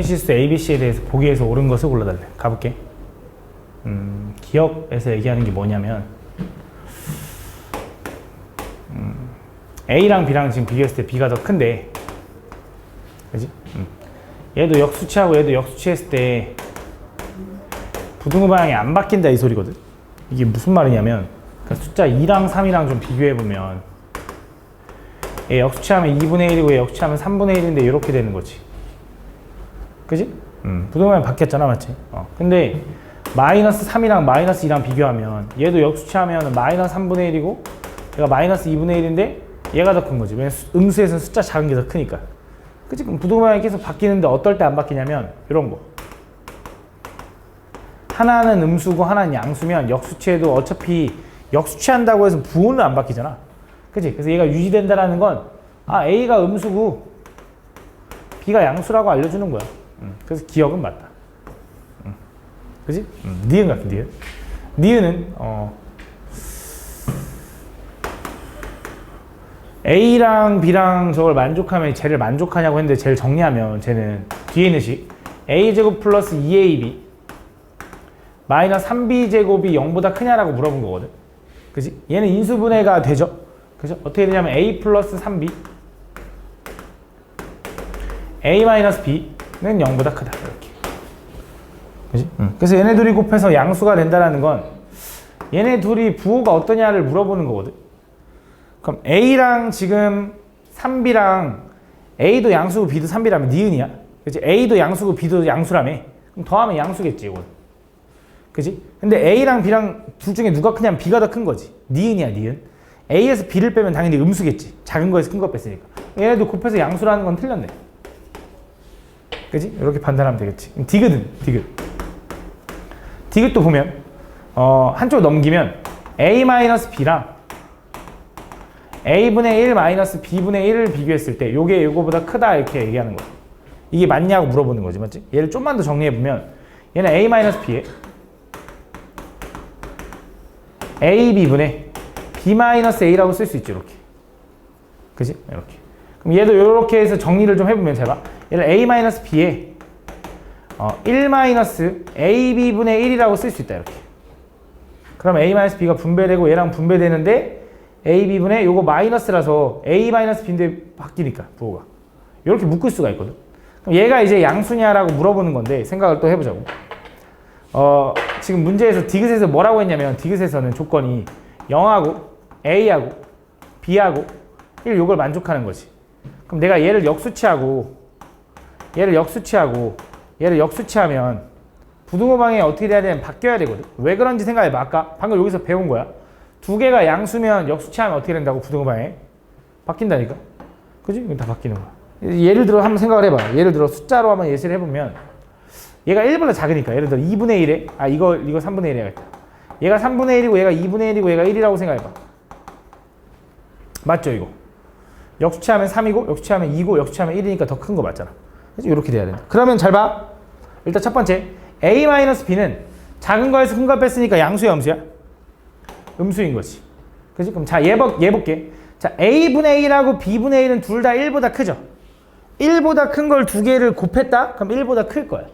디오니시스 ABC에 대해서 보기에서 옳은 것을 골라달래. 가볼게. 기억에서 얘기하는 게 뭐냐면 A랑 B랑 지금 비교했을 때 B가 더 큰데, 그지? 얘도 역수치하고 얘도 역수치했을 때 부등호 방향이 안 바뀐다 이 소리거든. 이게 무슨 말이냐면, 그러니까 숫자 2랑 3이랑 좀 비교해보면 얘 역수치하면 2분의 1이고 얘 역수치하면 3분의 1인데 이렇게 되는 거지. 그지? 부등호 방향 바뀌었잖아, 맞지? 근데 마이너스 3이랑 마이너스 2랑 비교하면 얘도 역수치하면 마이너스 3분의 1이고 얘가 마이너스 2분의 1인데 얘가 더 큰 거지. 왜냐면 음수에서는 숫자 작은 게 더 크니까. 그치? 그럼 부등호 방향이 계속 바뀌는데 어떨 때 안 바뀌냐면 이런 거. 하나는 음수고 하나는 양수면 역수치해도 어차피 역수치한다고 해서 부호는 안 바뀌잖아. 그치? 그래서 얘가 유지된다라는 건 A가 음수고 B가 양수라고 알려주는 거야. 그래서 기억은 맞다. 그치? 니은 같은 니은. 니은은 A랑 B랑 저걸 만족하면 쟤를 만족하냐고 했는데 쟤를 정리하면 쟤는 뒤에 있는 식 A제곱 플러스 2AB 마이너스 3B제곱이 0보다 크냐라고 물어본 거거든. 그치? 얘는 인수분해가 되죠. 그죠? 어떻게 되냐면 A 플러스 3B A 마이너스 B는 0보다 크다. 이렇게. 그치? 그래서 얘네 둘이 곱해서 양수가 된다는 건 얘네 둘이 부호가 어떠냐를 물어보는 거거든. 그럼 A랑 지금 3B랑 A도 양수고 B도 3B라면 니은이야. 그치? A도 양수고 B도 양수라며. 그럼 더하면 양수겠지, 이건. 그치? 근데 A랑 B랑 둘 중에 누가 크냐면 B가 더 큰 거지. 니은이야, 니은. A에서 B를 빼면 당연히 음수겠지. 작은 거에서 큰 거 뺐으니까. 얘네도 곱해서 양수라는 건 틀렸네. 그치? 이렇게 판단하면 되겠지. 디귿은, 디귿. 디귿도 보면, 한쪽 넘기면 A-B랑 A분의 1 마이너스 B분의 1을 비교했을 때 요게 요거보다 크다 이렇게 얘기하는 거야. 이게 맞냐고 물어보는 거지, 맞지? 얘를 좀만 더 정리해보면 얘는 A-B에 AB분의 B-A라고 쓸 수 있죠, 이렇게. 그지? 이렇게. 그럼 얘도 이렇게 해서 정리를 좀 해보면 잘 봐. 얘를 A-B에 1-AB분의 1이라고 쓸 수 있다, 이렇게. 그럼 A-B가 분배되고 얘랑 분배되는데 AB분의 요거 마이너스라서 A-B인데 바뀌니까 부호가 이렇게 묶을 수가 있거든. 그럼 얘가 이제 양수냐라고 물어보는 건데 생각을 또 해보자고. 지금 문제에서 디귿에서 뭐라고 했냐면 디귿에서는 조건이 0하고 A하고 B하고 1 요걸 만족하는 거지. 그럼 내가 얘를 역수치하고 얘를 역수치하면 부등호 방향이 어떻게 돼야 되냐면 바뀌어야 되거든. 왜 그런지 생각해봐. 아까 방금 여기서 배운 거야. 두 개가 양수면 역수치하면 어떻게 된다고? 부등호 방향이 바뀐다니까. 그지? 이건 다 바뀌는 거야. 예를 들어 한번 생각을 해봐. 예를 들어 숫자로 한번 예시를 해보면 얘가 1보다 작으니까 예를 들어 2분의 1에 이거 3분의 1 해야겠다. 얘가 3분의 1이고 얘가 2분의 1이고 얘가 1이라고 생각해봐. 맞죠 이거? 역수치하면 3이고 역수치하면 2고 역수치하면 1이니까 더 큰 거 맞잖아. 그래서 이렇게 돼야 된다. 그러면 잘 봐. 일단 첫 번째 A-B는 작은 거에서 큰 거 뺐으니까 양수야 음수야? 음수인 거지. 그치? 그럼 자, 얘 볼게. 자, A분의 1하고 B분의 1은 둘 다 1보다 크죠? 1보다 큰 걸 두 개를 곱했다? 그럼 1보다 클 거야.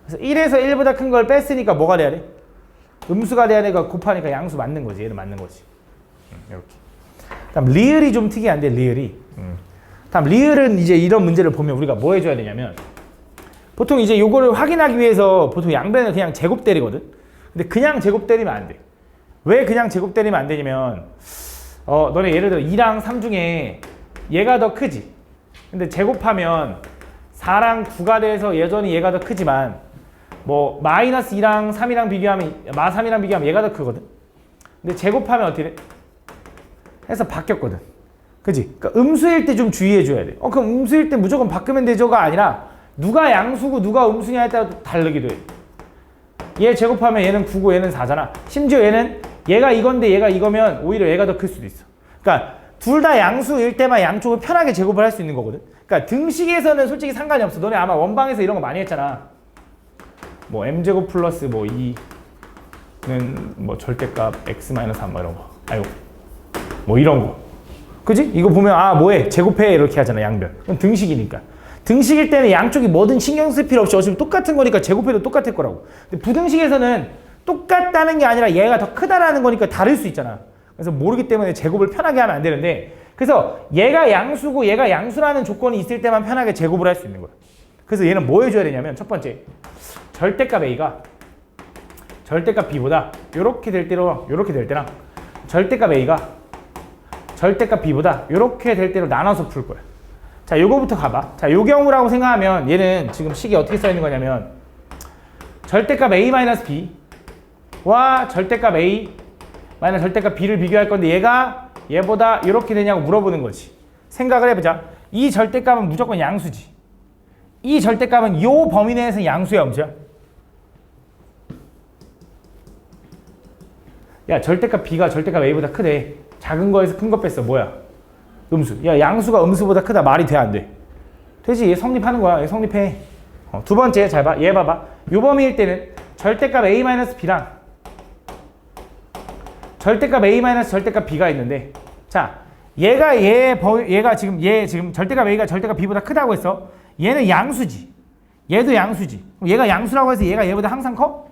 그래서 1에서 1보다 큰 걸 뺐으니까 뭐가 돼야 돼? 음수가 돼야 되니까 곱하니까 양수 맞는 거지. 얘는 맞는 거지. 이렇게. 다음 리을이 좀 특이한데, 리을이. 다음 리을은 이제 이런 문제를 보면 우리가 뭐 해줘야 되냐면 보통 이제 요거를 확인하기 위해서 보통 양변을 그냥 제곱 때리거든? 근데 그냥 제곱 때리면 안 돼. 왜 그냥 제곱 때리면 안 되냐면 너네 예를 들어 2랑 3 중에 얘가 더 크지. 근데 제곱하면 4랑 9가 돼서 여전히 얘가 더 크지만 뭐 마이너스 2랑 3이랑 비교하면 마3이랑 비교하면 얘가 더 크거든. 근데 제곱하면 어떻게 돼? 해서 바뀌었거든. 그지? 그러니까 음수일 때 좀 주의해 줘야 돼. 그럼 음수일 때 무조건 바꾸면 되죠가 아니라 누가 양수고 누가 음수냐에 따라 다르기도 해. 얘 제곱하면 얘는 9고 얘는 4잖아. 심지어 얘가 이건데 얘가 이거면 오히려 얘가 더 클 수도 있어. 그러니까 둘 다 양수일 때만 양쪽을 편하게 제곱을 할 수 있는 거거든. 그러니까 등식에서는 솔직히 상관이 없어. 너네 아마 원방에서 이런 거 많이 했잖아. 뭐 m제곱 플러스 뭐 2는 뭐 절대값 x-3 뭐 이런 거. 아이고 뭐 이런 거. 그지? 이거 보면 뭐해? 제곱해 이렇게 하잖아, 양변. 그럼 등식이니까. 등식일 때는 양쪽이 뭐든 신경 쓸 필요 없이 어차피 똑같은 거니까 제곱해도 똑같을 거라고. 근데 부등식에서는 똑같다는 게 아니라 얘가 더 크다라는 거니까 다를 수 있잖아. 그래서 모르기 때문에 제곱을 편하게 하면 안 되는데, 그래서 얘가 양수고 얘가 양수라는 조건이 있을 때만 편하게 제곱을 할 수 있는 거야. 그래서 얘는 뭐 해줘야 되냐면, 첫 번째, 절대값 A가 절대값 B보다 요렇게 될 때랑 절대값 A가 절대값 B보다 요렇게 될 때로 나눠서 풀 거야. 자, 요거부터 가봐. 자, 요 경우라고 생각하면 얘는 지금 식이 어떻게 써 있는 거냐면, 절대값 A-B와 절대값 A 마이너스 절대값 B를 비교할 건데, 얘가 얘보다 이렇게 되냐고 물어보는 거지. 생각을 해보자. 이 절대값은 무조건 양수지. 이 절대값은 요 범위 내에서 양수야, 음수야? 야, 절대값 B가 절대값 A보다 크대. 작은 거에서 큰 거 뺐어. 뭐야? 음수. 야, 양수가 음수보다 크다. 말이 돼, 안 돼? 되지. 얘 성립하는 거야. 얘 성립해. 두 번째, 잘 봐. 얘 봐봐. 요 범위일 때는 절대값 A-B랑 절대값 A- 절대값 B가 있는데, 자, 얘가 지금 절대값 A가 절대값 B보다 크다고 했어. 얘는 양수지. 얘도 양수지. 얘가 양수라고 해서 얘가 얘보다 항상 커?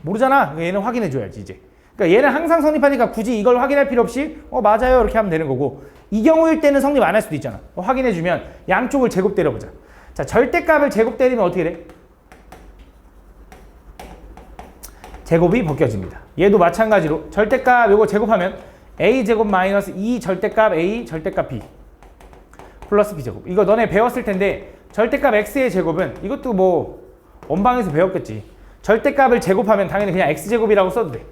모르잖아. 얘는 확인해 줘야지, 이제. 그러니까 얘는 항상 성립하니까 굳이 이걸 확인할 필요 없이 맞아요 이렇게 하면 되는 거고, 이 경우일 때는 성립 안 할 수도 있잖아. 확인해 주면 양쪽을 제곱 때려보자. 자, 절대값을 제곱 때리면 어떻게 돼? 제곱이 벗겨집니다. 얘도 마찬가지로 절대값 요거 제곱하면 a제곱 마이너스 2 절대값 a 절대값 b 플러스 b제곱. 이거 너네 배웠을 텐데, 절대값 x의 제곱은 이것도 뭐 원방에서 배웠겠지. 절대값을 제곱하면 당연히 그냥 x제곱이라고 써도 돼.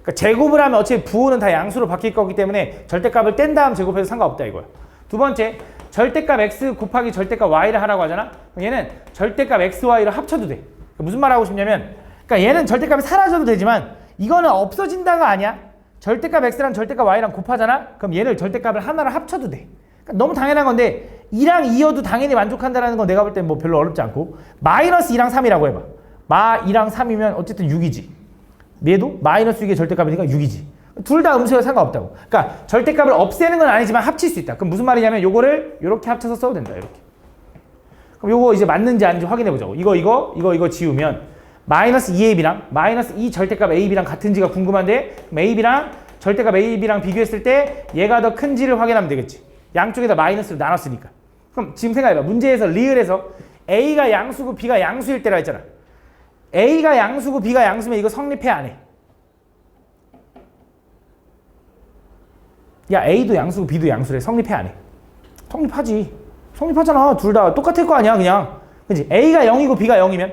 그러니까 제곱을 하면 어차피 부호는 다 양수로 바뀔 거기 때문에 절대값을 뗀 다음 제곱해도 상관없다 이거야. 두 번째, 절대값 x 곱하기 절대값 y를 하라고 하잖아. 그럼 얘는 절대값 x, y를 합쳐도 돼. 그러니까 무슨 말 하고 싶냐면, 그러니까 얘는 절대값이 사라져도 되지만 이거는 없어진다가 아니야. 절대값 x랑 절대값 y랑 곱하잖아. 그럼 얘를 절대값을 하나로 합쳐도 돼. 그러니까 너무 당연한 건데 2랑 2여도 당연히 만족한다라는 건 내가 볼 땐 뭐 별로 어렵지 않고, 마이너스 2랑 3이라고 해봐. 마 2랑 3이면 어쨌든 6이지. 얘도 마이너스 6의 절대값이니까 6이지. 둘 다 음수가 상관없다고. 그러니까 절대값을 없애는 건 아니지만 합칠 수 있다. 그럼 무슨 말이냐면 요거를 이렇게 합쳐서 써도 된다. 이렇게. 그럼 요거 이제 맞는지 아닌지 확인해 보자고. 이거 지우면 마이너스 2ab랑 마이너스 2 절대값 ab랑 같은지가 궁금한데, 그럼 ab랑 절대값 ab랑 비교했을 때 얘가 더 큰지를 확인하면 되겠지. 양쪽에다 마이너스로 나눴으니까. 그럼 지금 생각해봐. 문제에서 리을에서 a가 양수고 b가 양수일 때라 했잖아. a가 양수고 b가 양수면 이거 성립해 안 해? 야, a도 양수고 b도 양수래. 성립해 안 해? 성립하지. 성립하잖아. 둘 다 똑같을 거 아니야 그냥. 그치? a가 0이고 b가 0이면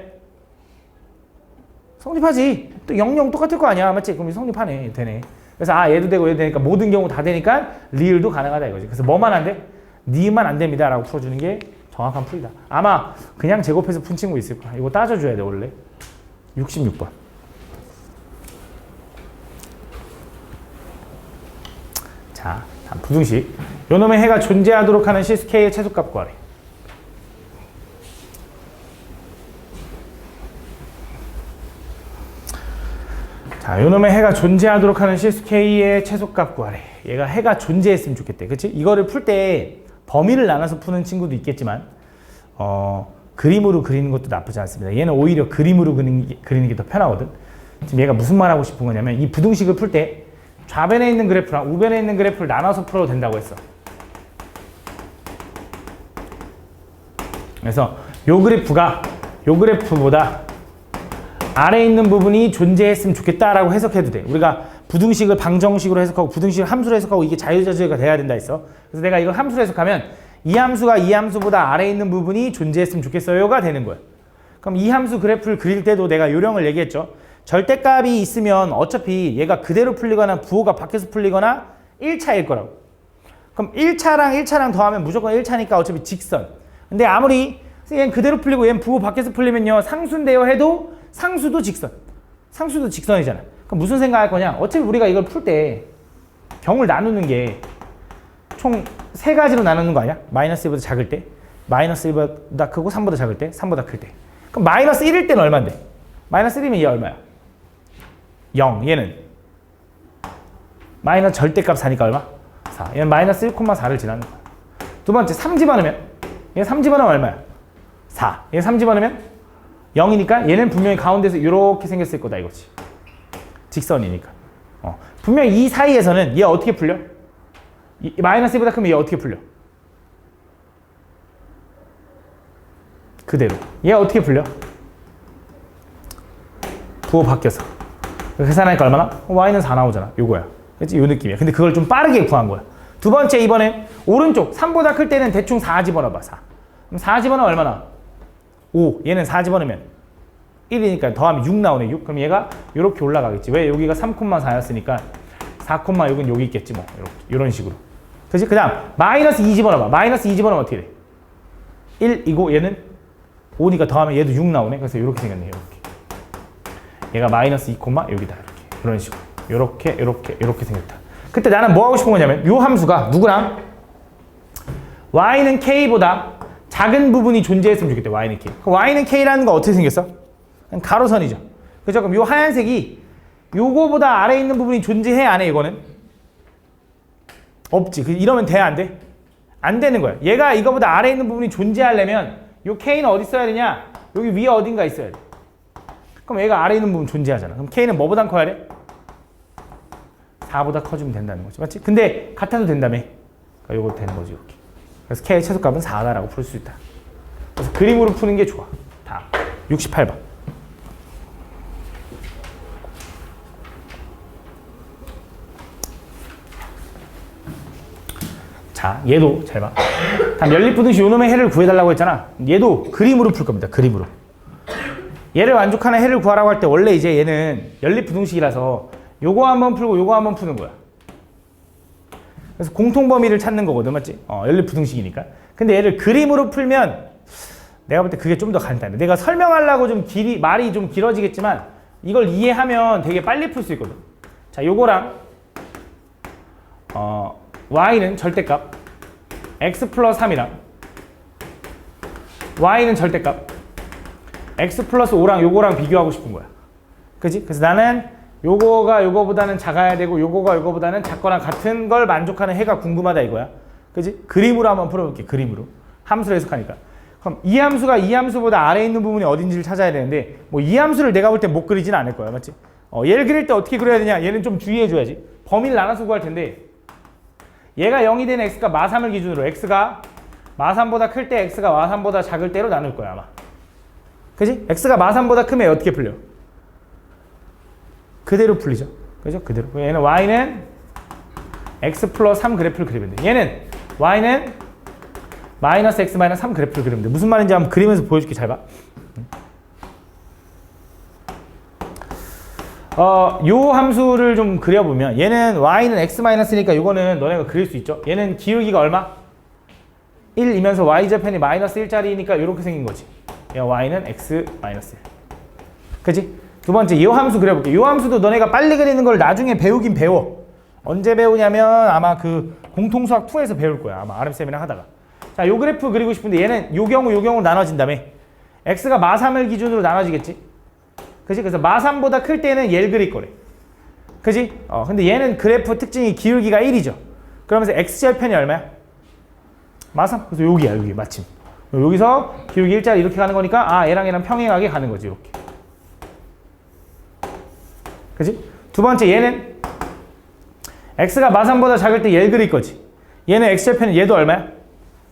성립하지. 또 0, 0 똑같을 거 아니야. 맞지? 그럼 성립하네. 되네. 그래서 얘도 되고 얘도 되니까 모든 경우 다 되니까 리을도 가능하다 이거지. 그래서 뭐만 안 돼? 니은만 안 됩니다 라고 풀어주는 게 정확한 풀이다. 아마 그냥 제곱해서 푼 친구 있을 거야. 이거 따져줘야 돼 원래. 66번. 자, 다음 부등식. 요놈의 해가 존재하도록 하는 실수 K의 최소값 구하래. 자, 요놈의 해가 존재하도록 하는 실수 K의 최소값 구하래. 얘가 해가 존재했으면 좋겠대. 그치? 이거를 풀 때 범위를 나눠서 푸는 친구도 있겠지만, 그림으로 그리는 것도 나쁘지 않습니다. 얘는 오히려 그림으로 그리는 게 더 편하거든. 지금 얘가 무슨 말 하고 싶은 거냐면, 이 부등식을 풀 때 좌변에 있는 그래프랑 우변에 있는 그래프를 나눠서 풀어도 된다고 했어. 그래서 요 그래프보다 아래에 있는 부분이 존재했으면 좋겠다라고 해석해도 돼. 우리가 부등식을 방정식으로 해석하고 부등식을 함수로 해석하고 이게 자유자재가 돼야 된다 했어. 그래서 내가 이걸 함수로 해석하면 이 함수가 이 함수보다 아래에 있는 부분이 존재했으면 좋겠어요가 되는 거야. 그럼 이 함수 그래프를 그릴 때도 내가 요령을 얘기했죠. 절대값이 있으면 어차피 얘가 그대로 풀리거나 부호가 바뀌어서 풀리거나 1차일 거라고. 그럼 1차랑 더하면 무조건 1차니까 어차피 직선. 근데 아무리 얘는 그대로 풀리고 얘는 부호 바뀌어서 풀리면요, 상수인데요 해도 상수도 직선. 상수도 직선이잖아. 그럼 무슨 생각할 거냐? 어차피 우리가 이걸 풀 때 경을 나누는 게 총 3가지로 나누는 거 아니야? 마이너스 1보다 작을 때, 마이너스 1보다 크고 3보다 작을 때, 3보다 클 때. 그럼 마이너스 1일 때는 얼마인데? 마이너스 1이면 얘 얼마야? 0. 얘는 마이너스 절대값 4니까 얼마? 4. 얘는 마이너스 1,4를 지나는 거야. 두 번째 3 집어넣으면, 얘 3 집어넣으면 얼마야? 4. 얘 3 집어넣으면 0이니까 얘는 분명히 가운데서 이렇게 생겼을 거다 이거지. 직선이니까. 분명히 이 사이에서는 얘 어떻게 풀려? 마이너스 1보다 크면 얘 어떻게 풀려? 그대로. 얘 어떻게 풀려? 부호 바뀌어서. 계산하니까 얼마나? y는 4 나오잖아. 요거야. 그치? 요 느낌이야. 근데 그걸 좀 빠르게 구한 거야. 두 번째, 이번엔 오른쪽 3보다 클 때는 대충 4 집어넣어봐. 4. 그럼 4 집어넣으면 얼마나? 5. 얘는 4 집어넣으면 1이니까 더하면 6 나오네. 6. 그럼 얘가 이렇게 올라가겠지. 왜? 여기가 3,4였으니까 4,6은 여기 있겠지 뭐. 이런 식으로. 그치? 그 다음 마이너스 2 집어넣어봐. 마이너스 2 집어넣으면 어떻게 돼? 1이고 얘는 5니까 더하면 얘도 6 나오네. 그래서 이렇게 생겼네. 이렇게. 얘가 마이너스 2, 여기다 이렇게. 이런 식으로. 이렇게 생겼다. 그때 나는 뭐 하고 싶은 거냐면 요 함수가 누구랑? y는 k보다 작은 부분이 존재했으면 좋겠대. y는 k. y는 k라는 거 어떻게 생겼어? 가로선이죠. 그죠? 그럼 요 하얀색이 요거보다 아래에 있는 부분이 존재해, 안 해? 이거는? 없지. 이러면 돼, 안 돼? 안 되는 거야. 얘가 이거보다 아래에 있는 부분이 존재하려면 요 k는 어디 있어야 되냐? 여기 위에 어딘가 있어야 돼. 그럼 얘가 아래에 있는 부분 존재하잖아. 그럼 k는 뭐보다 커야 돼? 4보다 커지면 된다는 거지. 맞지? 근데 같아도 된다며. 그러니까 요거 되는 거지, 이렇게. 그래서 k의 최소값은 4다라고 풀 수 있다. 그래서 그림으로 푸는 게 좋아. 다음. 68번. 자, 얘도 잘 봐. 다음 연립부등식 요놈의 해를 구해달라고 했잖아. 얘도 그림으로 풀 겁니다. 그림으로. 얘를 만족하는 해를 구하라고 할 때 원래 이제 얘는 연립부등식이라서 요거 한번 풀고 요거 한번 푸는 거야. 그래서 공통범위를 찾는 거거든, 맞지? 연립부등식이니까. 근데 얘를 그림으로 풀면 내가 볼 때 그게 좀 더 간단해. 내가 설명하려고 좀 말이 좀 길어지겠지만 이걸 이해하면 되게 빨리 풀 수 있거든. 자, 요거랑 y는 절대값 x 플러스 3이랑 y는 절대값 x 플러스 5랑 요거랑 비교하고 싶은 거야. 그지? 그래서 나는 요거가 요거보다는 작아야 되고 요거가 요거보다는 작거나 같은 걸 만족하는 해가 궁금하다 이거야. 그지? 그림으로 한번 풀어볼게. 그림으로. 함수를 해석하니까. 그럼 이 함수가 이 함수보다 아래에 있는 부분이 어딘지를 찾아야 되는데 뭐 이 함수를 내가 볼 때 못 그리진 않을 거야. 맞지? 얘를 그릴 때 어떻게 그려야 되냐? 얘는 좀 주의해줘야지. 범위를 나눠서 구할 텐데 얘가 0이 되는 x가 마3을 기준으로 x가 마3보다 클 때 x가 마3보다 작을 때로 나눌 거야 아마. 그지? x가 마3보다 크면 어떻게 풀려? 그대로 풀리죠. 그죠? 그대로. 얘는 y는 x 플러스 3 그래프를 그리면 돼. 얘는 y는 마이너스 x 마이너스 3 그래프를 그리면 돼. 무슨 말인지 한번 그리면서 보여줄게. 잘 봐. 요 함수를 좀 그려보면 얘는 y는 x 마이너스니까 이거는 너네가 그릴 수 있죠. 얘는 기울기가 얼마? 1이면서 y좌편이 마이너스 1짜리니까 이렇게 생긴 거지. y는 x 마이너스 1. 그지? 두 번째 이 함수 그려볼게. 이 함수도 너네가 빨리 그리는 걸 나중에 배우긴 배워. 언제 배우냐면 아마 그 공통수학 2에서 배울 거야. 아마 RM쌤이랑 하다가. 자, 요 그래프 그리고 싶은데 얘는 요 경우 나눠진다며. x가 마3을 기준으로 나눠지겠지. 그지? 그래서 마3보다 클 때는 얘를 그릴 거래. 그지? 근데 얘는 그래프 특징이 기울기가 1이죠. 그러면서 x절편이 얼마야? 마3. 그래서 여기야, 여기 마침. 여기서 기울기 1짜리 이렇게 가는 거니까 얘랑 얘랑 평행하게 가는 거지, 이렇게. 그지? 두 번째 얘는 x가 마3보다 작을 때 얘를 그릴 거지. 얘는 x절편은 얘도 얼마야?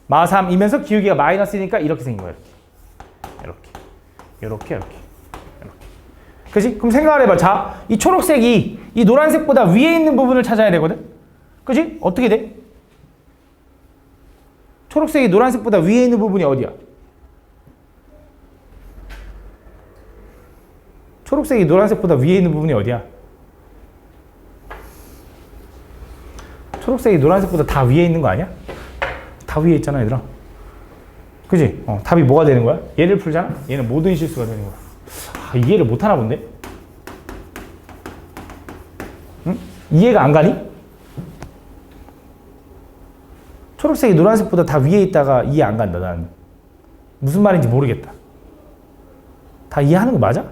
마3이면서 기울기가 마이너스니까 이렇게 생긴 거야. 이렇게. 그지? 그럼 생각을 해봐. 자, 이 초록색이 이 노란색보다 위에 있는 부분을 찾아야 되거든? 그지? 어떻게 돼? 초록색이 노란색보다 위에 있는 부분이 어디야? 초록색이 노란색보다 위에 있는 부분이 어디야? 초록색이 노란색보다 다 위에 있는 거 아니야? 다 위에 있잖아, 얘들아. 그지? 답이 뭐가 되는 거야? 얘를 풀잖아? 얘는 모든 실수가 되는 거야. 이해를 못 하나 본데? 응? 이해가 안 가니? 초록색이 노란색보다 다 위에 있다가 이해 안 간다, 난. 무슨 말인지 모르겠다. 다 이해하는 거 맞아?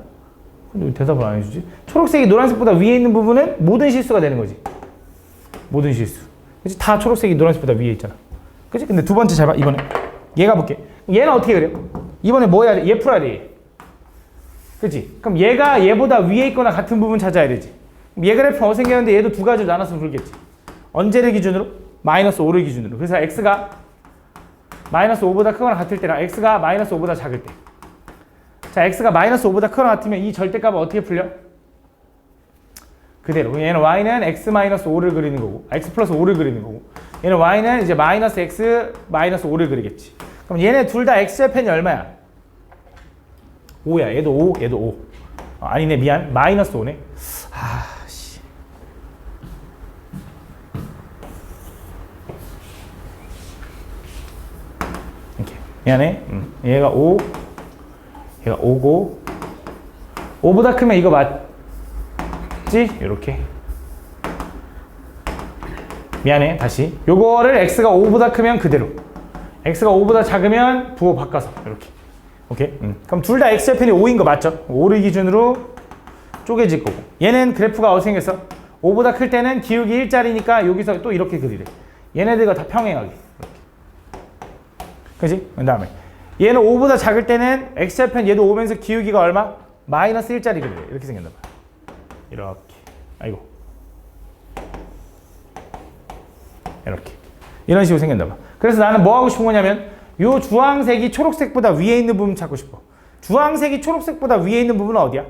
근데 왜 대답을 안 해주지? 초록색이 노란색보다 위에 있는 부분은 모든 실수가 되는 거지. 모든 실수. 그치? 다 초록색이 노란색보다 위에 있잖아. 그치? 근데 두 번째 잘 봐, 이번에. 얘가 볼게. 얘는 어떻게 그래요? 이번에 뭐 해야 돼? 얘 풀어야 돼. 그치? 그럼 얘가 얘보다 위에 있거나 같은 부분 찾아야 되지. 그럼 얘 그래프 생겼는데 얘도 두 가지로 나눠서 풀겠지. 언제를 기준으로? 마이너스 5를 기준으로. 그래서 x가 마이너스 5보다 크거나 같을 때랑 x가 마이너스 5보다 작을 때. 자, x가 마이너스 5보다 크거나 같으면 이 절대값은 어떻게 풀려? 그대로. 얘는 y는 x 마이너스 5를 그리는 거고, x 플러스 5를 그리는 거고, 얘는 y는 이제 마이너스 x 마이너스 5를 그리겠지. 그럼 얘네 둘 다 x좌편이 얼마야? 5야. 얘도 5, 얘도 5. 아니네, 미안. 마이너스 5네. 씨. 이렇게. 미안해. 얘가 5, 얘가 5고, 5보다 크면 이거 맞지? 이렇게. 미안해. 다시. 요거를 x가 5보다 크면 그대로. x가 5보다 작으면 부호 바꿔서. 이렇게. 오케이? 그럼 둘 다 x좌편이 5인 거 맞죠? 5를 기준으로 쪼개질 거고. 얘는 그래프가 어떻게 생겼어? 5보다 클 때는 기울기 1짜리니까 여기서 또 이렇게 그리래. 얘네들과 다 평행하게. 이렇게. 그지? 그 다음에 얘는 5보다 작을 때는 x좌편 얘도 5면서 기울기가 얼마? 마이너스 1짜리 그리래. 이렇게 생겼나 봐. 이렇게. 아이고. 이렇게. 이런 식으로 생겼나 봐. 그래서 나는 뭐 하고 싶은 거냐면 요 주황색이 초록색보다 위에 있는 부분 찾고 싶어. 주황색이 초록색보다 위에 있는 부분은 어디야?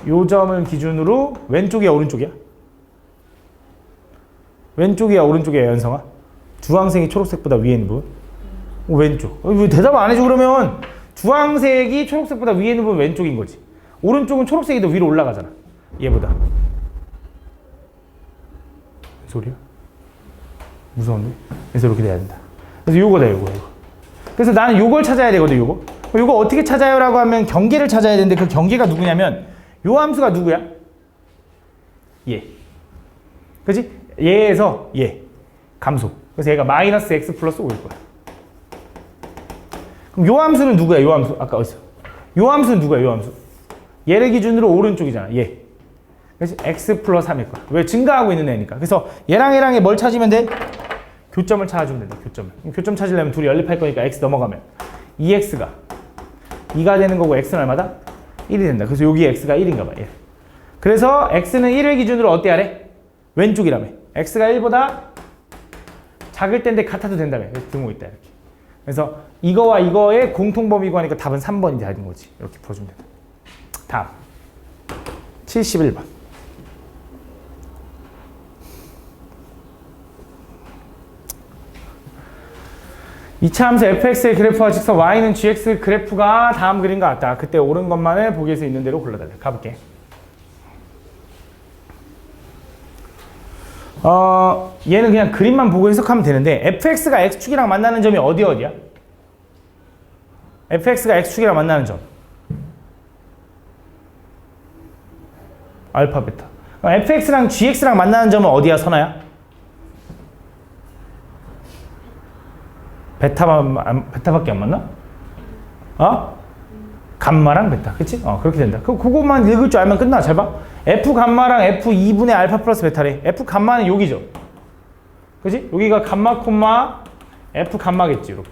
요 점을 기준으로 왼쪽이야, 오른쪽이야? 왼쪽이야, 오른쪽이야, 연성아? 주황색이 초록색보다 위에 있는 부분? 왼쪽. 왜 대답 안 해줘, 그러면? 주황색이 초록색보다 위에 있는 부분 왼쪽인 거지. 오른쪽은 초록색이 더 위로 올라가잖아. 얘보다. 무슨 소리야? 무서운데? 그래서 이렇게 돼야 된다. 그래서 요거다, 요거. 그래서 나는 요걸 찾아야 되거든, 요거. 요거 어떻게 찾아요? 라고 하면 경계를 찾아야 되는데 그 경계가 누구냐면 요 함수가 누구야? 얘. 그치? 얘에서 얘. 감소. 그래서 얘가 마이너스 x 플러스 5일 거야. 그럼 요 함수는 누구야? 요 함수. 아까 어디서? 요 함수는 누구야? 요 함수. 얘를 기준으로 오른쪽이잖아. 얘. 그래서 x 플러스 3일 거야. 왜? 증가하고 있는 애니까. 그래서 얘랑 얘랑에 뭘 찾으면 돼? 교점을 찾아주면 된다. 교점을. 교점 찾으려면 둘이 연립할 거니까 x 넘어가면 2x가 2가 되는 거고 x는 얼마다? 1이 된다. 그래서 여기 x가 1인가 봐. 1. 그래서 x는 1을 기준으로 어때 하래? 왼쪽이라며. x가 1보다 작을 때인데 같아도 된다며. 등호 있다. 이렇게. 그래서 이거와 이거의 공통범위고 하니까 답은 3번이 되는 거지. 이렇게 풀어주면 된다. 다음 71번. 2차 함수 fx의 그래프와 직선 y는 gx 그래프가 다음 그림과 같다. 그때 옳은 것만을 보기에서 있는 대로 골라달래. 가볼게. 얘는 그냥 그림만 보고 해석하면 되는데 fx가 x축이랑 만나는 점이 어디야? fx가 x축이랑 만나는 점. 알파, 베타. 그럼 fx랑 gx랑 만나는 점은 어디야, 선아야? 베타밖에 안 맞나? 감마랑 베타. 그치? 그렇게 된다. 그것만 읽을 줄 알면 끝나. 잘 봐. F 감마랑 F 2분의 알파 플러스 베타래. F 감마는 여기죠. 그치? 여기가 감마 콤마 F 감마겠지. 이렇게.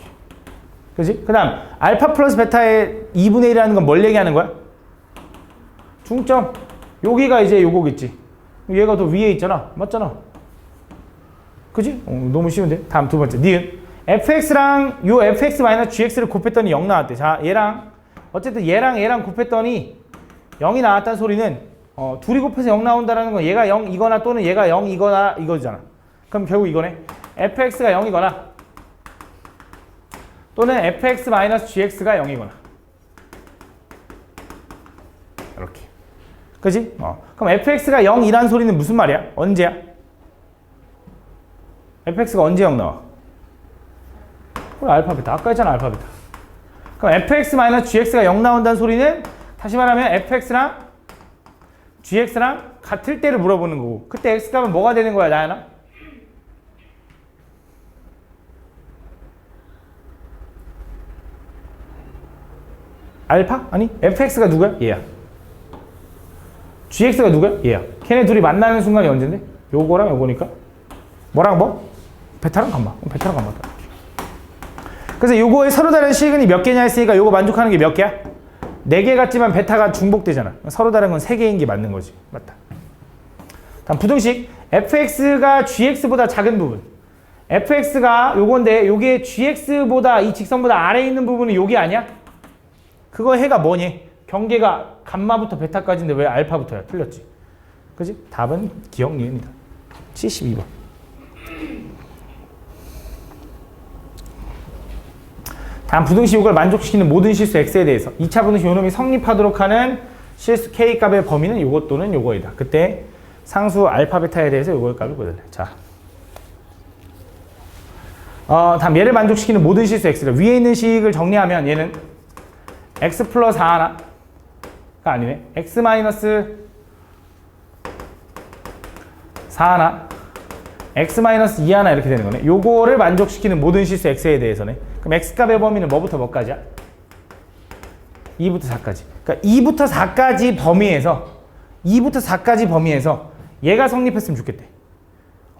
그치? 그 다음, 알파 플러스 베타의 2분의 1이라는 건 뭘 얘기하는 거야? 중점. 여기가 이제 요거겠지. 얘가 더 위에 있잖아. 맞잖아. 그치? 너무 쉬운데? 다음 두 번째. 니은. fx랑 요 fx-gx를 곱했더니 0 나왔대. 자, 얘랑 어쨌든 얘랑 곱했더니 0이 나왔다는 소리는 둘이 곱해서 0 나온다는 건 얘가 0이거나 또는 얘가 0이거나 이거잖아. 그럼 결국 이거네. fx가 0이거나 또는 fx-gx가 0이거나 이렇게. 그지? 그럼 fx가 0이란 소리는 무슨 말이야? 언제야? fx가 언제 0 나와? 그래, 알파, 베타. 아까 했잖아, 알파, 베타. 그럼 fx-gx가 0 나온다는 소리는 다시 말하면 fx랑 gx랑 같을 때를 물어보는 거고 그때 x값은 뭐가 되는 거야, 나연아? 알파? 아니, fx가 누구야? 얘야. gx가 누구야? 얘야. 걔네 둘이 만나는 순간이 언젠데? 요거랑 요거니까 뭐랑 뭐? 베타랑 감마. 베타랑 감마다. 그래서 요거의 서로 다른 시그널이 몇 개냐 했으니까 요거 만족하는 게 몇 개야? 4개 같지만 베타가 중복되잖아. 서로 다른 건 3개인 게 맞는 거지. 맞다. 다음 부등식 fx가 gx보다 작은 부분. fx가 요건데 요게 gx보다 이 직선보다 아래에 있는 부분은 요게 아니야? 그거 해가 뭐니? 경계가 감마부터 베타까지인데 왜 알파부터야? 틀렸지. 그지? 답은 기억 니은이다. 72번. 다음 부등식 요걸 만족시키는 모든 실수 x에 대해서 2차 부등식 요놈이 성립하도록 하는 실수 k 값의 범위는 요것 또는 요거이다. 그때 상수 알파 베타에 대해서 요거의 값을 구해달래. 자, 다음 얘를 만족시키는 모든 실수 x를 위에 있는 식을 정리하면 얘는 x 플러스 4하나가 아니네. x 마이너스 4하나 x 마이너스 2하나 이렇게 되는 거네. 요거를 만족시키는 모든 실수 x에 대해서네. 그럼 x값의 범위는 뭐부터 뭐까지야? 2부터 4까지. 그러니까 2부터 4까지 범위에서 얘가 성립했으면 좋겠대.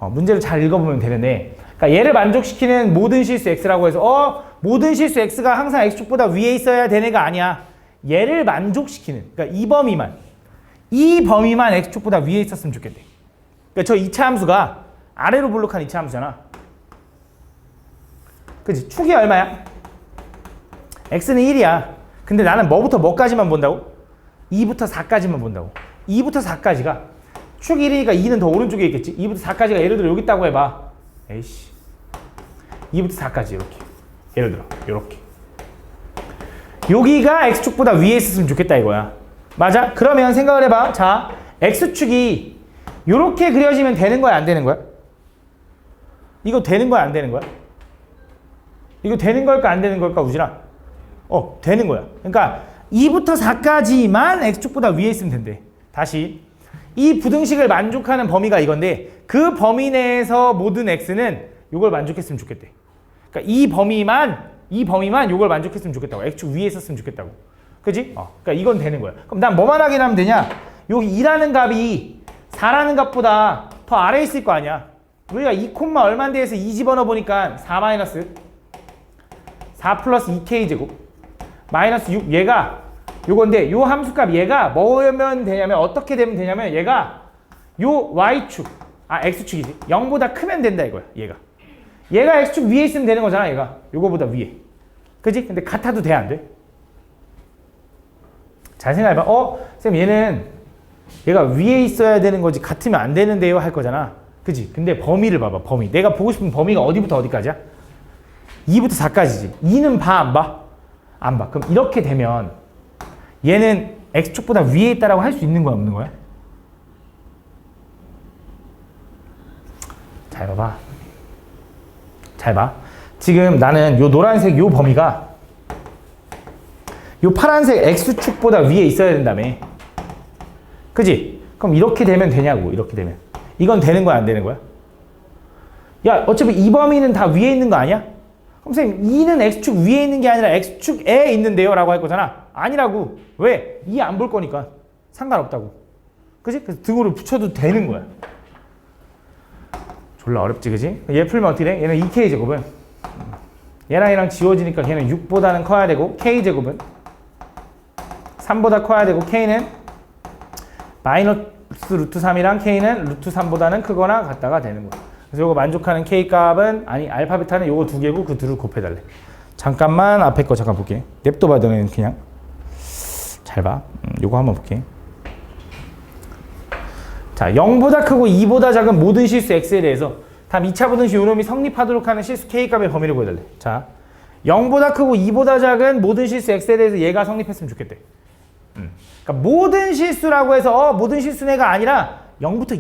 문제를 잘 읽어보면 되는데, 그러니까 얘를 만족시키는 모든 실수 x라고 해서 모든 실수 x가 항상 x축보다 위에 있어야 되는 애가 아니야. 얘를 만족시키는, 그러니까 이 범위만 x축보다 위에 있었으면 좋겠대. 그러니까 저 2차 함수가 아래로 블록한 2차 함수잖아. 그치? 축이 얼마야? x는 1이야. 근데 나는 뭐부터 뭐까지만 본다고? 2부터 4까지만 본다고. 2부터 4까지가 축 1이니까 2는 더 오른쪽에 있겠지? 2부터 4까지가 예를 들어 여기 있다고 해봐. 에이씨. 2부터 4까지 이렇게. 예를 들어 이렇게. 여기가 x축보다 위에 있었으면 좋겠다 이거야. 맞아? 그러면 생각을 해봐. 자, x축이 이렇게 그려지면 되는 거야 안 되는 거야? 이거 되는 거야 안 되는 거야? 이거 되는 걸까 안 되는 걸까 우진아? 되는 거야. 그러니까 2부터 4까지만 x축보다 위에 있으면 된대. 다시 이 부등식을 만족하는 범위가 이건데 그 범위 내에서 모든 x는 이걸 만족했으면 좋겠대. 그러니까 이 범위만 이걸 만족했으면 좋겠다고. x축 위에 있었으면 좋겠다고. 그지? 그러니까 이건 되는 거야. 그럼 난 뭐만 확인하면 되냐? 여기 2라는 값이 4라는 값보다 더 아래에 있을 거 아니야. 우리가 2, 얼마인데 해서 2 집어넣어 보니까 4 마이너스 4 플러스 2k제곱 마이너스 6 얘가 요건데 요 함수값 얘가 뭐면 되냐면 어떻게 되면 되냐면 얘가 요 y축 x축이지 0보다 크면 된다 이거야. 얘가 x축 위에 있으면 되는 거잖아. 얘가 요거보다 위에. 그지? 근데 같아도 돼 안 돼? 잘 생각해봐. 쌤 얘가 위에 있어야 되는 거지 같으면 안 되는데요 할 거잖아. 그지? 근데 범위를 봐봐. 범위. 내가 보고 싶은 범위가 어디부터 어디까지야? 2부터 4까지지. 2는 봐 안 봐? 안 봐. 그럼 이렇게 되면 얘는 x축보다 위에 있다라고 할 수 있는 거야 없는 거야? 잘 봐봐. 잘 봐. 지금 나는 요 노란색 요 범위가 요 파란색 x축보다 위에 있어야 된다며. 그지? 그럼 이렇게 되면 되냐고. 이렇게 되면. 이건 되는 거야 안 되는 거야? 야 어차피 이 범위는 다 위에 있는 거 아니야? 그럼 선생님 2는 x축 위에 있는 게 아니라 x축에 있는데요 라고 할 거잖아. 아니라고. 왜? 2 안 볼 거니까 상관없다고. 그지? 그래서 등호를 붙여도 되는 거야. 졸라 어렵지 그지? 얘 풀면 어떻게 돼? 얘는 2k제곱은 얘랑 지워지니까 걔는 6보다는 커야 되고 k제곱은 3보다 커야 되고 k는 마이너스 루트 3이랑 k는 루트 3보다는 크거나 같다가 되는 거야. 그래서 이거 만족하는 k값은 알파 베타는 요거 두 개고 그 둘을 곱해달래. 잠깐만 앞에 거 잠깐 볼게. 냅둬봐 너는 그냥. 잘 봐. 요거 한번 볼게. 자, 0보다 크고 2보다 작은 모든 실수 x에 대해서 다음 2차 부등식 요놈이 성립하도록 하는 실수 k값의 범위를 구해달래. 자, 0보다 크고 2보다 작은 모든 실수 x에 대해서 얘가 성립했으면 좋겠대. 그러니까 모든 실수라고 해서 모든 실수네가 아니라 0부터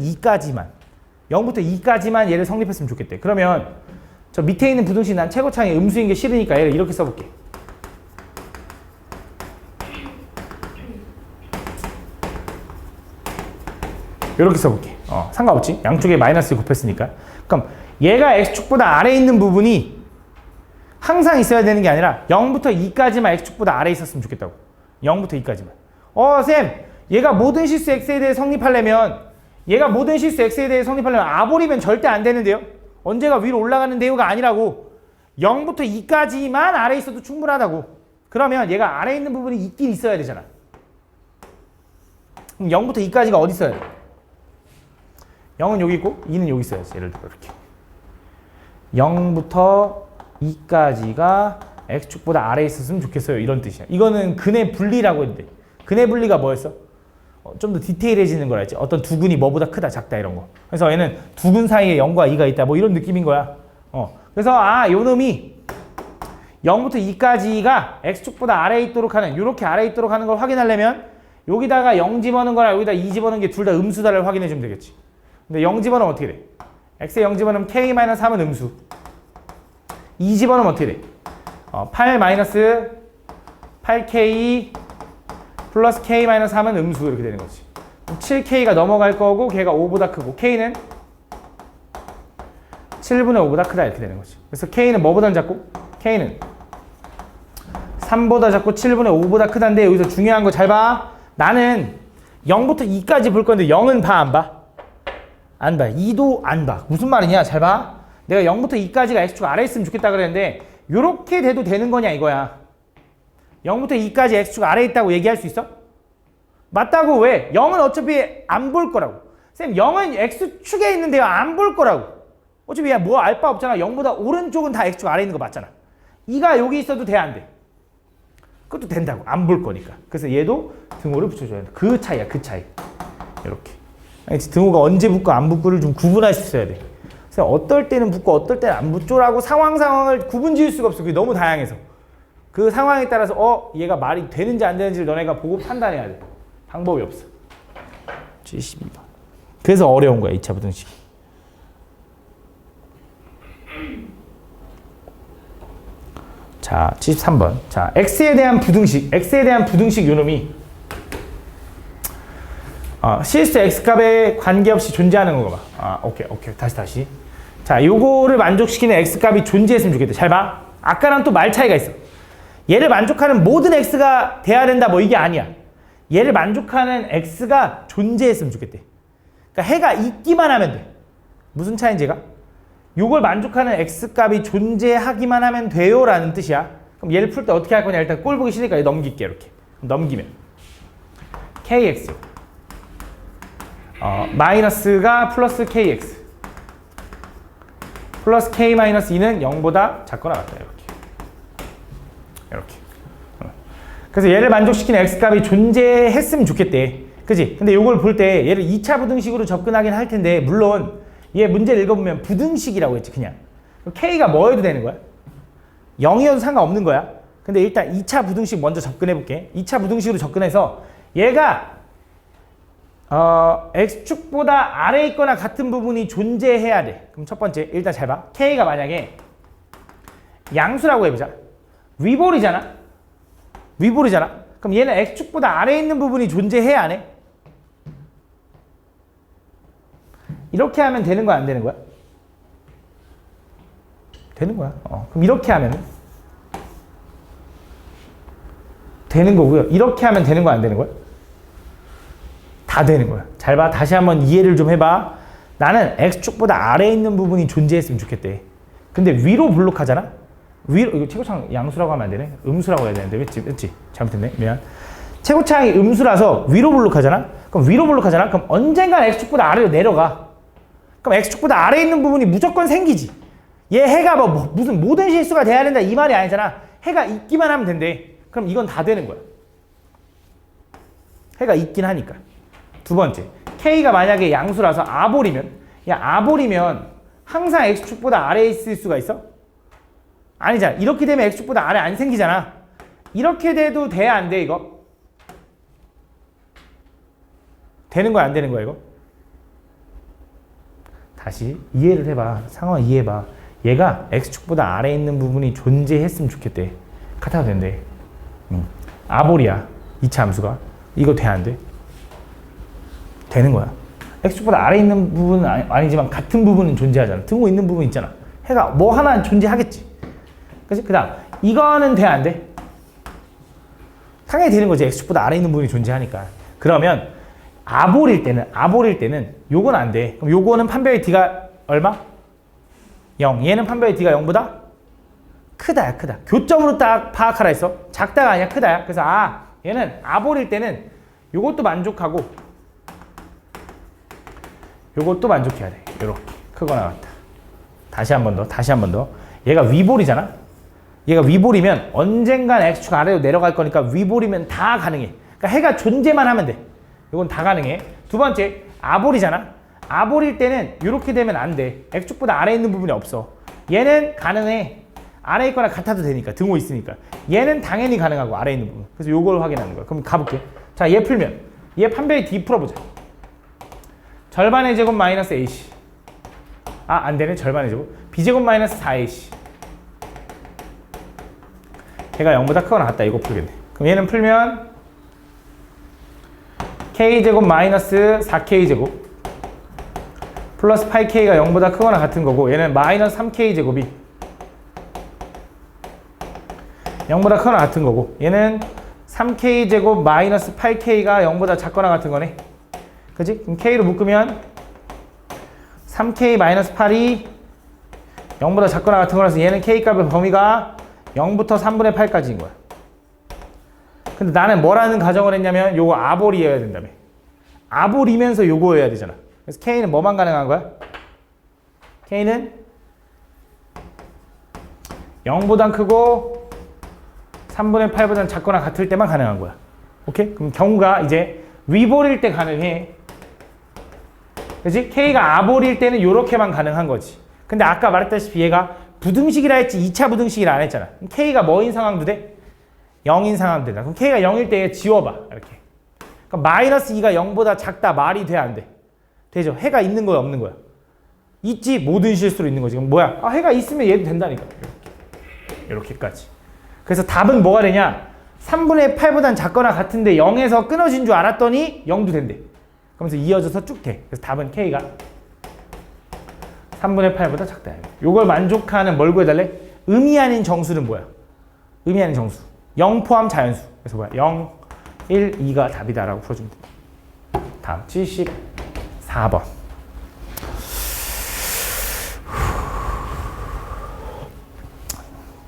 2까지만 얘를 성립했으면 좋겠대. 그러면 저 밑에 있는 부등식 난 최고차항이 음수인 게 싫으니까 얘를 이렇게 써볼게. 이렇게 써볼게. 상관없지? 양쪽에 마이너스 곱했으니까. 그럼 얘가 x축보다 아래에 있는 부분이 항상 있어야 되는 게 아니라 0부터 2까지만 x축보다 아래에 있었으면 좋겠다고. 0부터 2까지만. 쌤, 얘가 모든 실수 x에 대해 성립하려면 아볼이면 절대 안 되는데요? 언제가 위로 올라가는데요가 아니라고. 0부터 2까지만 아래에 있어도 충분하다고. 그러면 얘가 아래에 있는 부분이 있긴 있어야 되잖아. 그럼 0부터 2까지가 어디 있어야 돼? 0은 여기 있고 2는 여기 있어야지. 예를 들어 이렇게 0부터 2까지가 x축보다 아래에 있었으면 좋겠어요. 이런 뜻이야. 이거는 근의 분리라고 했는데 근의 분리가 뭐였어? 좀 더 디테일해지는 거라 했지. 어떤 두 근이 뭐보다 크다 작다 이런 거. 그래서 얘는 두 근 사이에 0과 2가 있다 뭐 이런 느낌인 거야. 그래서 요 놈이 0부터 2까지가 x축보다 아래에 있도록 하는 이렇게 아래에 있도록 하는 걸 확인하려면 여기다가 0 집어넣은 거랑 여기다 2 집어넣은 게 둘 다 음수다를 확인해 주면 되겠지. 근데 0 집어넣으면 어떻게 돼? x에 0 집어넣으면 k-3은 음수. 2 집어넣으면 어떻게 돼? 8-8k 플러스 k-3은 음수 이렇게 되는 거지. 7k가 넘어갈 거고 걔가 5보다 크고 k는 7분의 5보다 크다 이렇게 되는 거지. 그래서 k는 뭐보다 작고? k는 3보다 작고 7분의 5보다 크다인데 여기서 중요한 거 잘 봐. 나는 0부터 2까지 볼 건데 0은 봐 안 봐? 안 봐. 2도 안 봐. 무슨 말이냐? 잘 봐. 내가 0부터 2까지가 x축 아래에 있으면 좋겠다 그랬는데 요렇게 돼도 되는 거냐 이거야. 0부터 2까지 x축 아래에 있다고 얘기할 수 있어? 맞다고. 왜? 0은 어차피 안 볼 거라고. 쌤 0은 x축에 있는데요 안 볼 거라고. 어차피 뭐 알 바 없잖아. 0보다 오른쪽은 다 x축 아래에 있는 거 맞잖아. 2가 여기 있어도 돼 안 돼? 그것도 된다고. 안 볼 거니까. 그래서 얘도 등호를 붙여줘야 돼. 그 차이야. 그 차이. 이렇게. 등호가 언제 붙고 안 붙고를 좀 구분할 수 있어야 돼. 그래서 어떨 때는 붙고 어떨 때는 안 붙죠라고 상황을 구분 지을 수가 없어. 그게 너무 다양해서. 그 상황에 따라서 얘가 말이 되는지 안 되는지를 너네가 보고 판단해야 돼. 방법이 없어. 72번. 그래서 어려운 거야. 2차 부등식. 자, 73번. 자, x에 대한 부등식 요놈이 CS x값에 관계없이 존재하는 거 봐. 오케이. 다시. 자, 요거를 만족시키는 x값이 존재했으면 좋겠다. 잘 봐. 아까랑 또 말 차이가 있어. 얘를 만족하는 모든 x가 돼야 된다 뭐 이게 아니야. 얘를 만족하는 x가 존재했으면 좋겠대. 그러니까 해가 있기만 하면 돼. 무슨 차이인지 얘가? 요걸 만족하는 x값이 존재하기만 하면 돼요 라는 뜻이야. 그럼 얘를 풀 때 어떻게 할 거냐. 일단 꼴 보기 싫으니까 넘길게. 이렇게 넘기면 kx 마이너스가 플러스 kx 플러스 k-2는 0보다 작거나 같다. 이렇게. 그래서 얘를 만족시키는 x값이 존재했으면 좋겠대. 그치? 근데 요걸 볼 때 얘를 2차 부등식으로 접근하긴 할 텐데 물론 얘 문제를 읽어보면 부등식이라고 했지 그냥. k가 뭐 해도 되는 거야? 0이어도 상관없는 거야. 근데 일단 2차 부등식 먼저 접근해 볼게. 2차 부등식으로 접근해서 얘가 x축보다 아래에 있거나 같은 부분이 존재해야 돼. 그럼 첫 번째 일단 잘 봐. k가 만약에 양수라고 해보자. 위볼이잖아. 그럼 얘는 x축보다 아래에 있는 부분이 존재해야 안 해? 이렇게 하면 되는 거야 안 되는 거야? 되는 거야. 그럼 이렇게 하면 되는 거고요. 이렇게 하면 되는 거야 안 되는 거야? 다 되는 거야. 잘 봐. 다시 한번 이해를 좀 해봐. 나는 x축보다 아래에 있는 부분이 존재했으면 좋겠대. 근데 위로 블록하잖아? 이거 최고창 양수라고 하면 안 되네? 음수라고 해야 되는데. 그치? 잘못했네. 미안. 최고창이 음수라서 위로 블록하잖아? 그럼 언젠간 x축보다 아래로 내려가. 그럼 x축보다 아래에 있는 부분이 무조건 생기지. 얘 해가 무슨 모든 실수가 돼야 된다 이 말이 아니잖아. 해가 있기만 하면 된대. 그럼 이건 다 되는 거야. 해가 있긴 하니까. 두 번째, k가 만약에 양수라서 아볼이면 항상 x축보다 아래에 있을 수가 있어? 아니잖아. 이렇게 되면 x축보다 아래 안 생기잖아. 이렇게 돼도 돼 안 돼 이거? 되는 거야 안 되는 거야 이거? 다시 이해를 해봐. 상황 이해해봐. 얘가 x축보다 아래에 있는 부분이 존재했으면 좋겠대. 카타가 된대. 아볼이야. 2차 함수가. 이거 돼 안 돼? 되는 거야. x축보다 아래에 있는 부분은 아니지만 같은 부분은 존재하잖아. 등호 있는 부분 있잖아. 해가 뭐 하나 존재하겠지. 그치? 그 다음 이거는 돼 안 돼? 당연히 되는 거지. x축보다 아래에 있는 부분이 존재하니까. 그러면 아볼일 때는 요건 안 돼. 그럼 요거는 판별의 d가 얼마? 0. 얘는 판별의 d가 0보다 크다야 크다. 교점으로 딱 파악하라 했어. 작다가 아니야 크다야. 그래서 얘는 아볼일 때는 요것도 만족하고 요것도 만족해야 돼. 요렇게 크거나 같다. 다시 한 번 더. 얘가 위볼이잖아. 얘가 위볼이면 언젠간 x축 아래로 내려갈 거니까 위볼이면 다 가능해. 그러니까 해가 존재만 하면 돼. 이건 다 가능해. 두 번째, 아볼이잖아. 아볼일 때는 이렇게 되면 안 돼. x축보다 아래에 있는 부분이 없어. 얘는 가능해. 아래에 있거나 같아도 되니까. 등호 있으니까. 얘는 당연히 가능하고 아래에 있는 부분. 그래서 이걸 확인하는 거야. 그럼 가볼게. 자, 얘 풀면 얘 판별이 D 풀어보자. 절반의 제곱 마이너스 AC. 안 되네. 절반의 제곱. B제곱 마이너스 4AC. 걔가 0보다 크거나 같다. 이거 풀겠네. 그럼 얘는 풀면 K제곱 마이너스 4K제곱 플러스 8K가 0보다 크거나 같은 거고, 얘는 마이너스 3K제곱이 0보다 크거나 같은 거고, 얘는 3K제곱 마이너스 8K가 0보다 작거나 같은 거네. 그치? 그럼 K로 묶으면 3K 마이너스 8이 0보다 작거나 같은 거라서 얘는 K값의 범위가 0부터 3분의 8까지인 거야. 근데 나는 뭐라는 가정을 했냐면 요거 아볼이어야 된다며. 아볼이면서 요거여야 되잖아. 그래서 K는 뭐만 가능한 거야? K는 0보단 크고 3분의 8보단 작거나 같을 때만 가능한 거야. 오케이? 그럼 경우가 이제 위볼일 때 가능해. 그치? K가 아볼일 때는 요렇게만 가능한 거지. 근데 아까 말했다시피 얘가 부등식이라 했지 2차 부등식이라 안 했잖아. 그럼 K가 뭐인 상황도 돼? 0인 상황도 된다. 그럼 K가 0일 때 지워봐. 이렇게. 그럼 마이너스 2가 0보다 작다. 말이 돼? 안 돼? 되죠? 해가 있는 거야? 없는 거야? 있지? 모든 실수로 있는 거지. 그럼 뭐야? 해가 있으면 얘도 된다니까. 이렇게까지. 그래서 답은 뭐가 되냐? 3분의 8보단 작거나 같은데 0에서 끊어진 줄 알았더니 0도 된대. 그러면서 이어져서 쭉 돼. 그래서 답은 K가 3분의 8보다 작다. 요걸 만족하는 뭘 구해달래? 의미 아닌 정수는 뭐야? 의미 아닌 정수. 0 포함 자연수. 그래서 뭐야? 0, 1, 2가 답이다라고 풀어주면 돼. 다음 74번.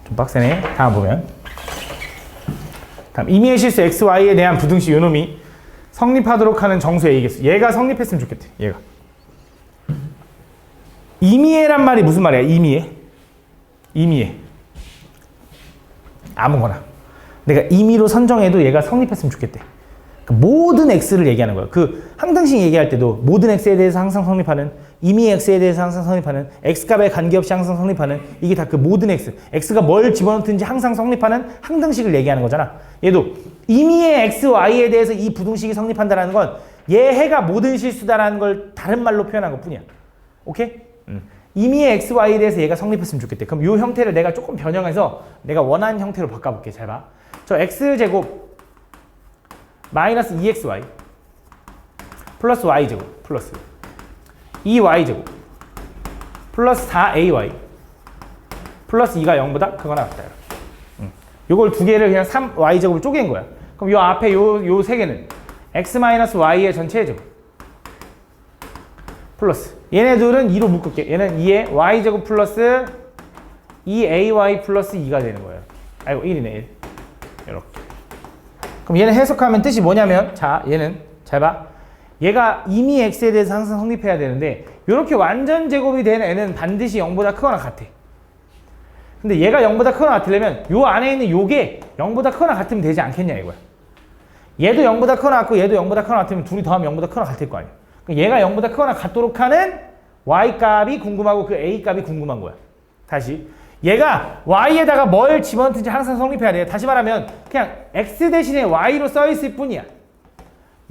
좀 빡세네. 다음 보면. 다음 임의의 실수 x, y에 대한 부등식 요놈이 성립하도록 하는 정수의 A개수. 얘가 성립했으면 좋겠대. 얘가. 임의란 말이 무슨 말이야? 임의의. 아무거나. 내가 임의로 선정해도 얘가 성립했으면 좋겠대. 그러니까 모든 x를 얘기하는 거야. 그 항등식 얘기할 때도 모든 x에 대해서 항상 성립하는, 임의의 x에 대해서 항상 성립하는, x값에 관계없이 항상 성립하는, 이게 다 그 모든 x가 뭘 집어넣든지 항상 성립하는 항등식을 얘기하는 거잖아. 얘도 임의의 x, y에 대해서 이 부등식이 성립한다는 건 얘 해가 모든 실수다라는 걸 다른 말로 표현한 것 뿐이야. 오케이? 임의의 x, y에 대해서 얘가 성립했으면 좋겠대. 그럼 이 형태를 내가 조금 변형해서 내가 원하는 형태로 바꿔볼게. 잘 봐. 저 x제곱 마이너스 2xy 플러스 y제곱 플러스 2y제곱 플러스 4ay 플러스 2가 0보다 크거나 같다. 요걸 두 개를 그냥 3y제곱을 쪼갠 거야. 그럼 요 앞에 요 세 개는 x 마이너스 y의 전체 제곱 플러스 얘네들은 2로 묶을게. 얘는 2에 y제곱 플러스 2ay 플러스 2가 되는 거예요. 아이고 1이네 1. 이렇게. 그럼 얘는 해석하면 뜻이 뭐냐면, 자 얘는 잘 봐. 얘가 이미 x에 대해서 항상 성립해야 되는데 이렇게 완전 제곱이 된 애는 반드시 0보다 크거나 같아. 근데 얘가 0보다 크거나 같으려면 요 안에 있는 요게 0보다 크거나 같으면 되지 않겠냐 이거야. 얘도 0보다 크거나 같고 얘도 0보다 크거나 같으면 둘이 더하면 0보다 크거나 같을 거 아니야. 그러니까 얘가 0보다 크거나 같도록 하는 y값이 궁금하고 그 a값이 궁금한 거야. 다시. 얘가 y에다가 뭘 집어넣든지 항상 성립해야 돼. 다시 말하면 그냥 x 대신에 y로 써 있을 뿐이야.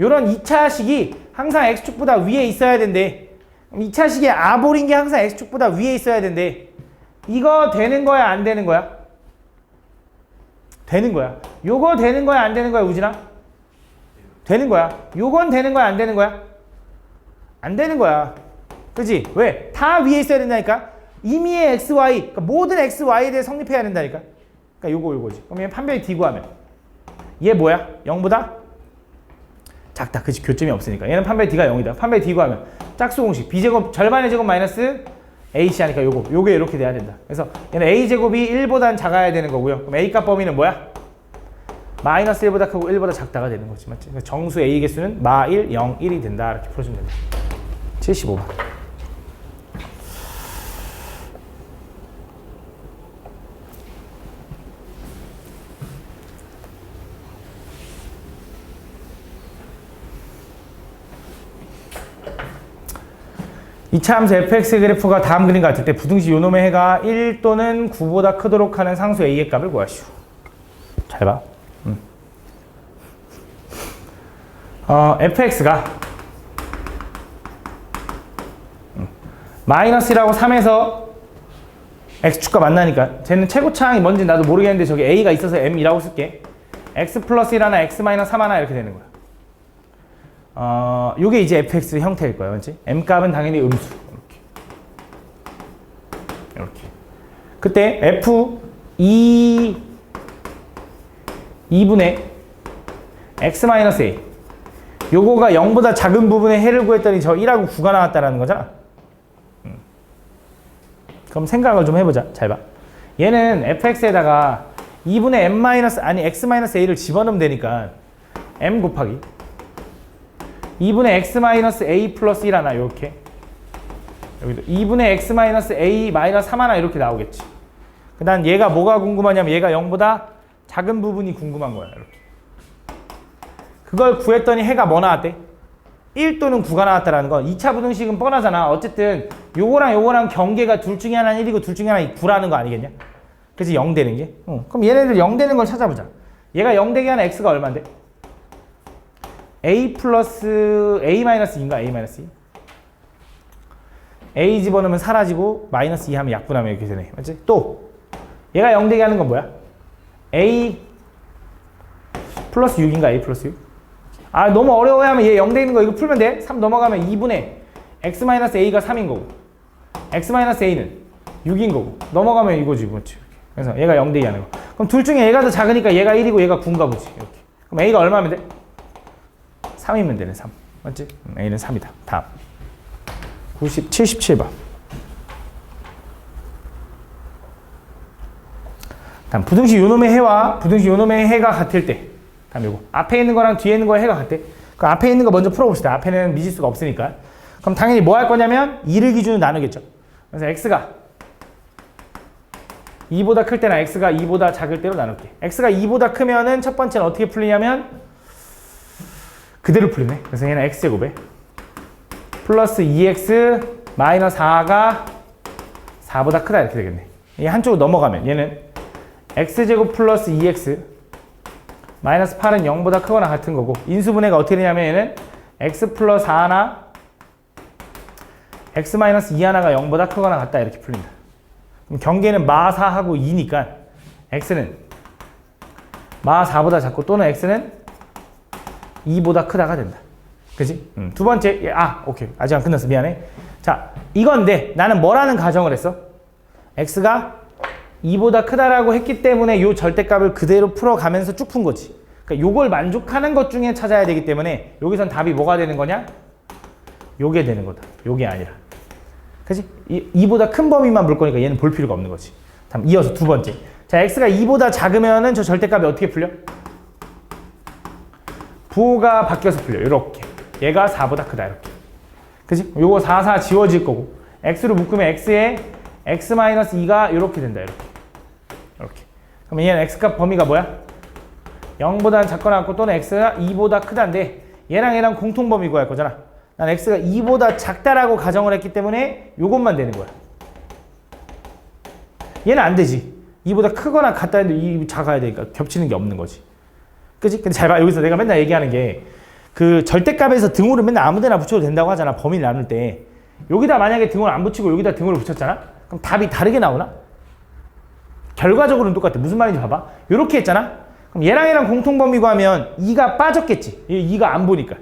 요런 2차식이 항상 x축보다 위에 있어야 된대. 2차식의 아볼인 게 항상 x축보다 위에 있어야 된대. 이거 되는 거야 안 되는 거야? 되는 거야. 요거 되는 거야 안 되는 거야 우진아? 되는 거야. 요건 되는 거야 안 되는 거야? 안 되는 거야. 그치? 왜? 다 위에 있어야 된다니까? 임의의 xy, 그러니까 모든 xy에 대해 성립해야 된다니까? 그러니까 요거지. 그럼 얘 판별이 D 구하면 얘 뭐야? 0보다? 작다. 그치? 교점이 없으니까. 얘는 판별 D가 0이다. 판별 D 구하면 짝수 공식 B제곱 절반의 제곱 마이너스 AC 하니까 요게 이렇게 돼야 된다. 그래서 얘는 A제곱이 1보단 작아야 되는 거고요. 그럼 A값 범위는 뭐야? 마이너스 1보다 크고 1보다 작다가 되는 거지. 맞지? 그래서 정수 A 개수는 마 1, 0, 1이 된다. 이렇게 풀어주면 된다. 75번. 이차 함수 fx 그래프가 다음 그림 같을 때 부등식 요놈의 해가 1 또는 9보다 크도록 하는 상수 a의 값을 구하시오. 잘 봐. fx가 마이너스 1하고 3에서 x축과 만나니까 쟤는 최고차항이 뭔지 나도 모르겠는데 저기 a가 있어서 m이라고 쓸게. x 플러스 1 하나, x 마이너스 3 하나 이렇게 되는 거야. 요게 이제 fx 형태일 거예요. 그렇지? m 값은 당연히 음수. 이렇게. 그때 f 2분의 x 마이너스 a. 요거가 0보다 작은 부분의 해를 구했더니 저 1하고 9가 나왔다라는 거잖아. 그럼 생각을 좀 해보자. 잘 봐. 얘는 fx에다가 2분의 m 마이너스 아니 x 마이너스 a를 집어넣으면 되니까 m 곱하기 2분의 x 마이너스 a 플러스 1 하나 이렇게 여기도 2분의 x 마이너스 a 마이너스 3 하나 이렇게 나오겠지. 난 얘가 뭐가 궁금하냐면 얘가 0보다 작은 부분이 궁금한 거야. 이렇게. 그걸 구했더니 해가 뭐 나왔대? 1 또는 9가 나왔다라는 건 2차 부등식은 뻔하잖아. 어쨌든 요거랑 경계가 둘 중에 하나는 1이고 둘 중에 하나는 9라는 거 아니겠냐? 그치? 0 되는 게? 그럼 얘네들 0 되는 걸 찾아보자. 얘가 0 되게 하는 x가 얼마인데? a 플러스 a 마이너스 2인가? a 마이너스 2? a 집어넣으면 사라지고 마이너스 2 하면 약분하면 이렇게 되네. 맞지? 또 얘가 0 되게 하는 건 뭐야? a 플러스 6인가? a 플러스 6? 아 너무 어려워하면 얘 0 되는 거 이거 풀면 돼? 3 넘어가면 2분의 x 마이너스 a가 3인 거고 x 마이너스 a는 6인 거고 넘어가면 이거지. 그렇지? 그래서 얘가 0 되게 하는 거. 그럼 둘 중에 얘가 더 작으니까 얘가 1이고 얘가 9인가 보지. 이렇게. 그럼 a가 얼마면 돼? 3이면 되네. 3. 맞지? a는 3이다. 다음 77번. 다음 부등식 요놈의 해와 부등식 요놈의 해가 같을 때 다음 요거 앞에 있는 거랑 뒤에 있는 거의 해가 같대. 그럼 앞에 있는 거 먼저 풀어봅시다. 앞에는 미지수가 없으니까. 그럼 당연히 뭐 할 거냐면 2를 기준으로 나누겠죠. 그래서 x가 2보다 클 때나 x가 2보다 작을 때로 나눌게. x가 2보다 크면은 첫 번째는 어떻게 풀리냐면 그대로 풀리네. 그래서 얘는 x제곱에 플러스 2x 마이너스 4가 4보다 크다 이렇게 되겠네. 이 한쪽으로 넘어가면 얘는 x제곱 플러스 2x 마이너스 8은 0보다 크거나 같은 거고 인수분해가 어떻게 되냐면 얘는 x 플러스 4 하나 x 마이너스 2 하나가 0보다 크거나 같다 이렇게 풀린다. 그럼 경계는 마 4하고 2니까 x는 마 4보다 작고 또는 x는 2보다 크다가 된다. 그치? 두 번째 오케이 아직 안 끝났어. 미안해. 자 이건데 나는 뭐라는 가정을 했어? x가 2보다 크다라고 했기 때문에 요 절대값을 그대로 풀어가면서 쭉 푼 거지. 그러니까 요걸 만족하는 것 중에 찾아야 되기 때문에 여기선 답이 뭐가 되는 거냐? 요게 되는 거다. 요게 아니라. 그치? 2보다 큰 범위만 볼 거니까 얘는 볼 필요가 없는 거지. 다음 이어서 두 번째. 자, x가 2보다 작으면은 저 절대값이 어떻게 풀려? 부호가 바뀌어서 풀려. 이렇게. 얘가 4보다 크다. 이렇게. 그치? 요거 4, 4 지워질 거고. x로 묶으면 x에 x-2가 이렇게 된다. 이렇게. 이렇게. 그러면 얘는 x값 범위가 뭐야? 0보다는 작거나 같고 또는 x가 2보다 크다인데 얘랑 얘랑 공통 범위 구할 거잖아. 난 x가 2보다 작다라고 가정을 했기 때문에 요것만 되는 거야. 얘는 안 되지. 2보다 크거나 같다는데 2 작아야 되니까 겹치는 게 없는 거지. 그치? 근데 잘 봐. 여기서 내가 맨날 얘기하는 게 그 절대값에서 등호를 맨날 아무데나 붙여도 된다고 하잖아. 범위를 나눌 때. 여기다 만약에 등호를 안 붙이고 여기다 등호를 붙였잖아? 그럼 답이 다르게 나오나? 결과적으로는 똑같아. 무슨 말인지 봐봐. 이렇게 했잖아? 그럼 얘랑 얘랑 공통범위 구하면 2가 빠졌겠지. 2가 안 보니까.